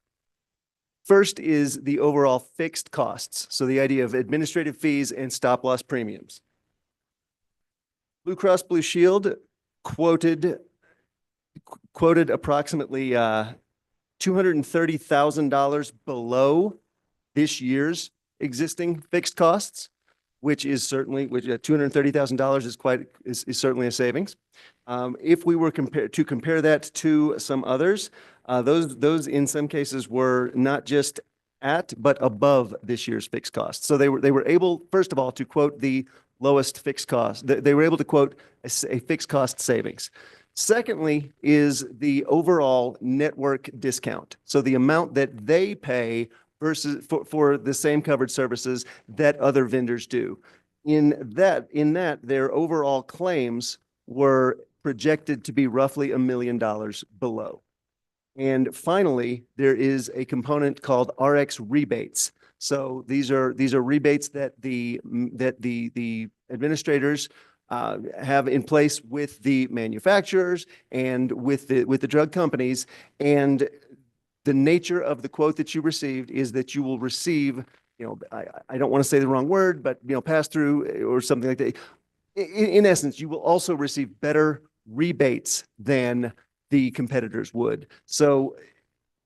First is the overall fixed costs. So the idea of administrative fees and stop loss premiums. Blue Cross Blue Shield quoted approximately $230,000 below this year's existing fixed costs, which is certainly, $230,000 is certainly a savings. If we were to compare that to some others, those in some cases were not just at, but above this year's fixed costs. So they were able, first of all, to quote the lowest fixed cost. They were able to quote a fixed cost savings. Secondly is the overall network discount. So the amount that they pay versus for the same covered services that other vendors do. In that, their overall claims were projected to be roughly $1 million below. And finally, there is a component called RX rebates. So these are rebates that the administrators have in place with the manufacturers and with the drug companies. And the nature of the quote that you received is that you will receive, I don't want to say the wrong word, but, pass through or something like that. In essence, you will also receive better rebates than the competitors would. So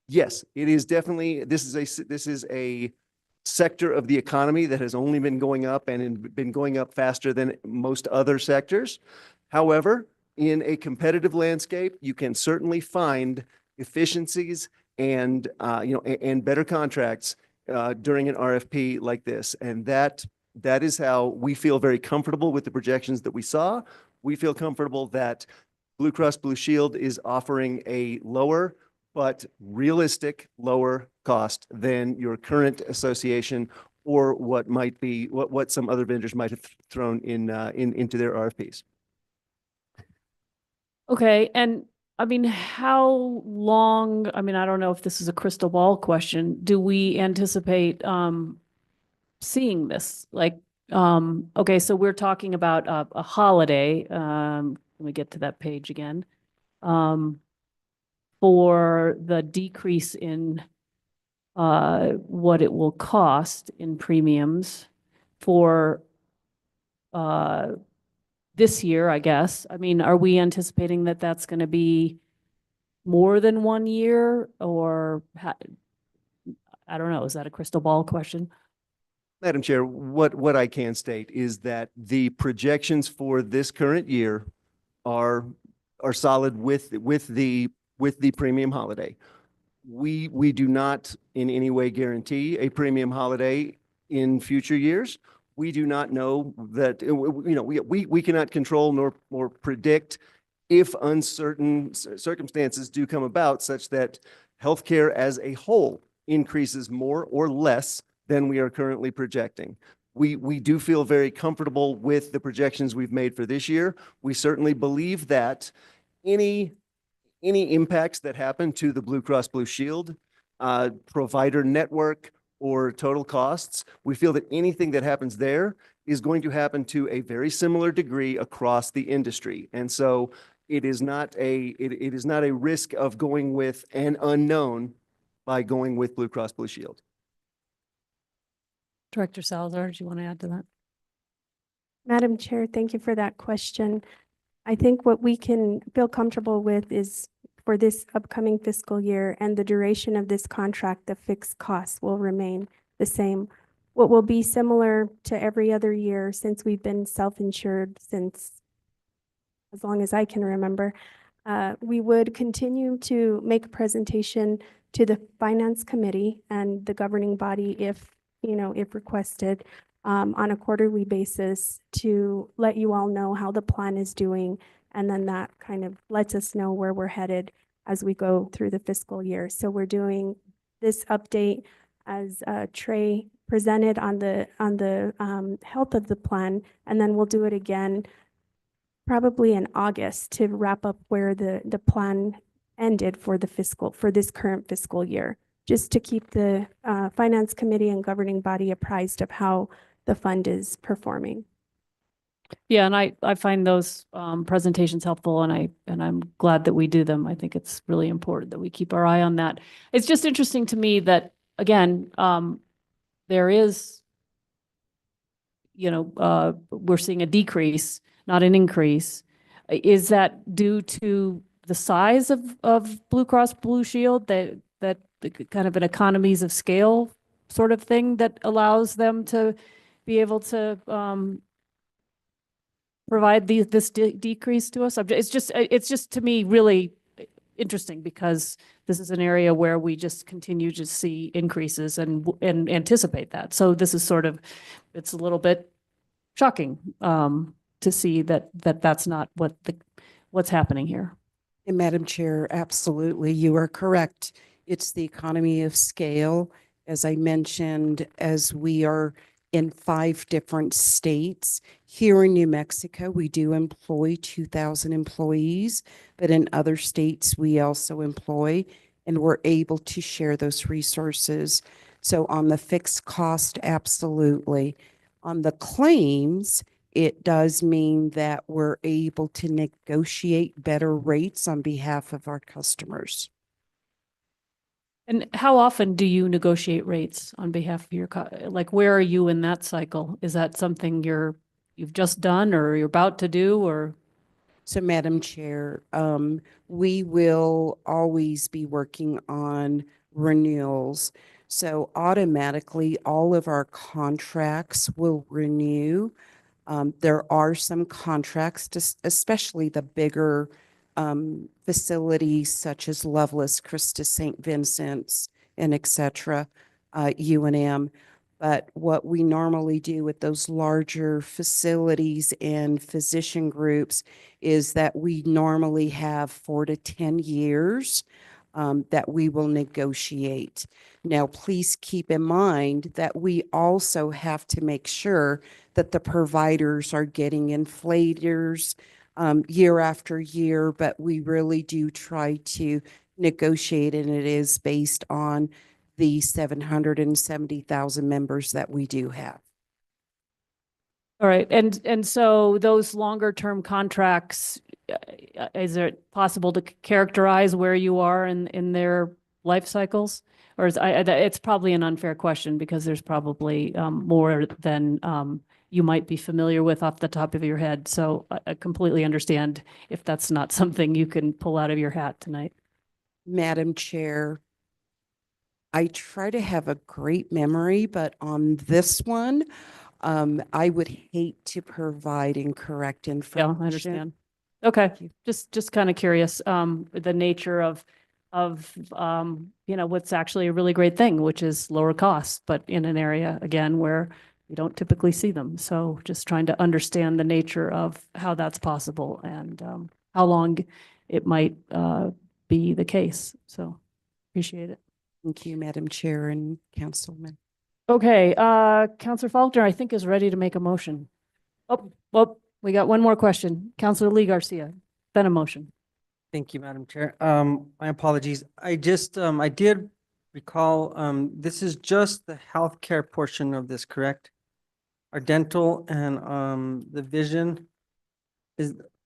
yes, it is definitely, this is a sector of the economy that has only been going up and been going up faster than most other sectors. However, in a competitive landscape, you can certainly find efficiencies and better contracts during an RFP like this. And that is how we feel very comfortable with the projections that we saw. We feel comfortable that Blue Cross Blue Shield is offering a lower but realistic lower cost than your current association or what might be what some other vendors might have thrown into their RFPs. Okay, and how long, I don't know if this is a crystal ball question, do we anticipate seeing this? Okay, so we're talking about a holiday let me get to that page again. For the decrease in what it will cost in premiums for this year, I guess. I mean, are we anticipating that that's going to be more than 1 year, or I don't know, is that a crystal ball question? Madam Chair, what I can state is that the projections for this current year are solid with the premium holiday. We do not in any way guarantee a premium holiday in future years. We do not know that, we cannot control nor predict if uncertain circumstances do come about such that healthcare as a whole increases more or less than we are currently projecting. We do feel very comfortable with the projections we've made for this year. We certainly believe that any impacts that happen to the Blue Cross Blue Shield provider network or total costs, we feel that anything that happens there is going to happen to a very similar degree across the industry. And so it is not a risk of going with an unknown by going with Blue Cross Blue Shield. Director Salazar, do you want to add to that? Madam Chair, thank you for that question. I think what we can feel comfortable with is for this upcoming fiscal year and the duration of this contract, the fixed costs will remain the same. What will be similar to every other year since we've been self-insured since as long as I can remember, we would continue to make a presentation to the Finance Committee and the governing body if requested, on a quarterly basis to let you all know how the plan is doing. And then that kind of lets us know where we're headed as we go through the fiscal year. So we're doing this update as Trey presented on the health of the plan, and then we'll do it again probably in August to wrap up where the plan ended for this current fiscal year, just to keep the Finance Committee and governing body apprised of how the fund is performing. Yeah, and I find those presentations helpful, and I'm glad that we do them. I think it's really important that we keep our eye on that. It's just interesting to me that, again, there is, we're seeing a decrease, not an increase. Is that due to the size of Blue Cross Blue Shield, that kind of an economies of scale sort of thing that allows them to be able to provide this decrease to us? It's just to me really interesting, because this is an area where we just continue to see increases and anticipate that. So this is it's a little bit shocking to see that's not what's happening here. And Madam Chair, absolutely, you are correct. It's the economy of scale. As I mentioned, as we are in 5 different states. Here in New Mexico, we do employ 2,000 employees, but in other states, we also employ, and we're able to share those resources. So on the fixed cost, absolutely. On the claims, it does mean that we're able to negotiate better rates on behalf of our customers. And how often do you negotiate rates on behalf of your, where are you in that cycle? Is that something you've just done or you're about to do, or? So Madam Chair, we will always be working on renewals. So automatically, all of our contracts will renew. There are some contracts, especially the bigger facilities such as Lovelace, Christus St. Vincent's, and et cetera, UNM. But what we normally do with those larger facilities and physician groups is that we normally have 4 to 10 years that we will negotiate. Now, please keep in mind that we also have to make sure that the providers are getting inflators year after year, but we really do try to negotiate, and it is based on the 770,000 members that we do have. All right, and so those longer term contracts, is it possible to characterize where you are in their life cycles? Or it's probably an unfair question because there's probably more than you might be familiar with off the top of your head. So I completely understand if that's not something you can pull out of your hat tonight. Madam Chair, I try to have a great memory, but on this one, I would hate to provide incorrect Yeah, information. I understand. Okay, just kind of curious, the nature of, what's actually a really great thing, which is lower costs, but in an area, again, where you don't typically see them. So just trying to understand the nature of how that's possible and how long it might be the case. So appreciate it. Thank you, Madam Chair and Councilman. Okay, Counselor Faulkner, I think is ready to make a motion. Oh, well, we got one more question. Counselor Lee Garcia, then a motion. Thank you, Madam Chair. My apologies. I just, I did recall, this is just the healthcare portion of this, correct? Our dental and, the vision,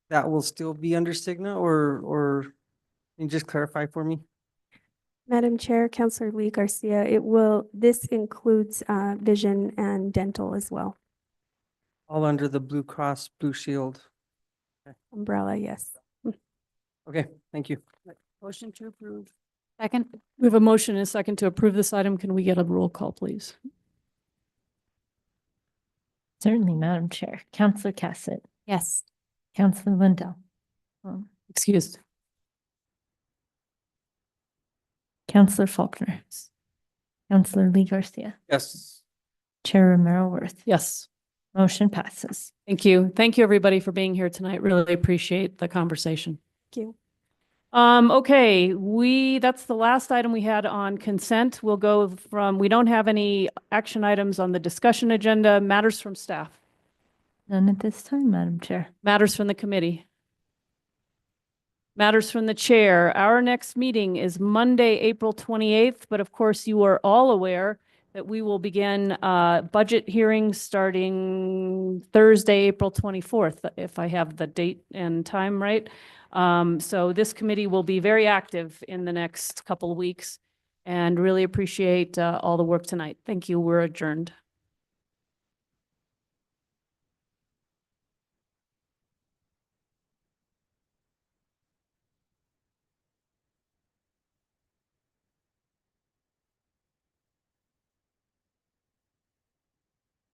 that will still be under Cigna or can you just clarify for me? Madam Chair, Counselor Lee Garcia, this includes vision and dental as well. All under the Blue Cross Blue Shield. Umbrella, yes. Okay, thank you. Motion to approve. Second. We have a motion and a second to approve this item. Can we get a roll call, please? Certainly, Madam Chair. Counselor Cassett, Yes. Counselor Lindell, Excused. Counselor Faulkner, Counselor Lee Garcia, Yes. Chair Romero Worth. Yes. Motion passes. Thank you. Thank you, everybody, for being here tonight. Really appreciate the conversation. Thank you. Okay, that's the last item we had on consent. We'll go we don't have any action items on the discussion agenda. Matters from staff, None at this time, Madam Chair. matters from the committee. Matters from the chair. Our next meeting is Monday, April 28th, but of course you are all aware that we will begin budget hearings starting Thursday, April 24th, if I have the date and time right. So this committee will be very active in the next couple of weeks and really appreciate all the work tonight. Thank you. We're adjourned.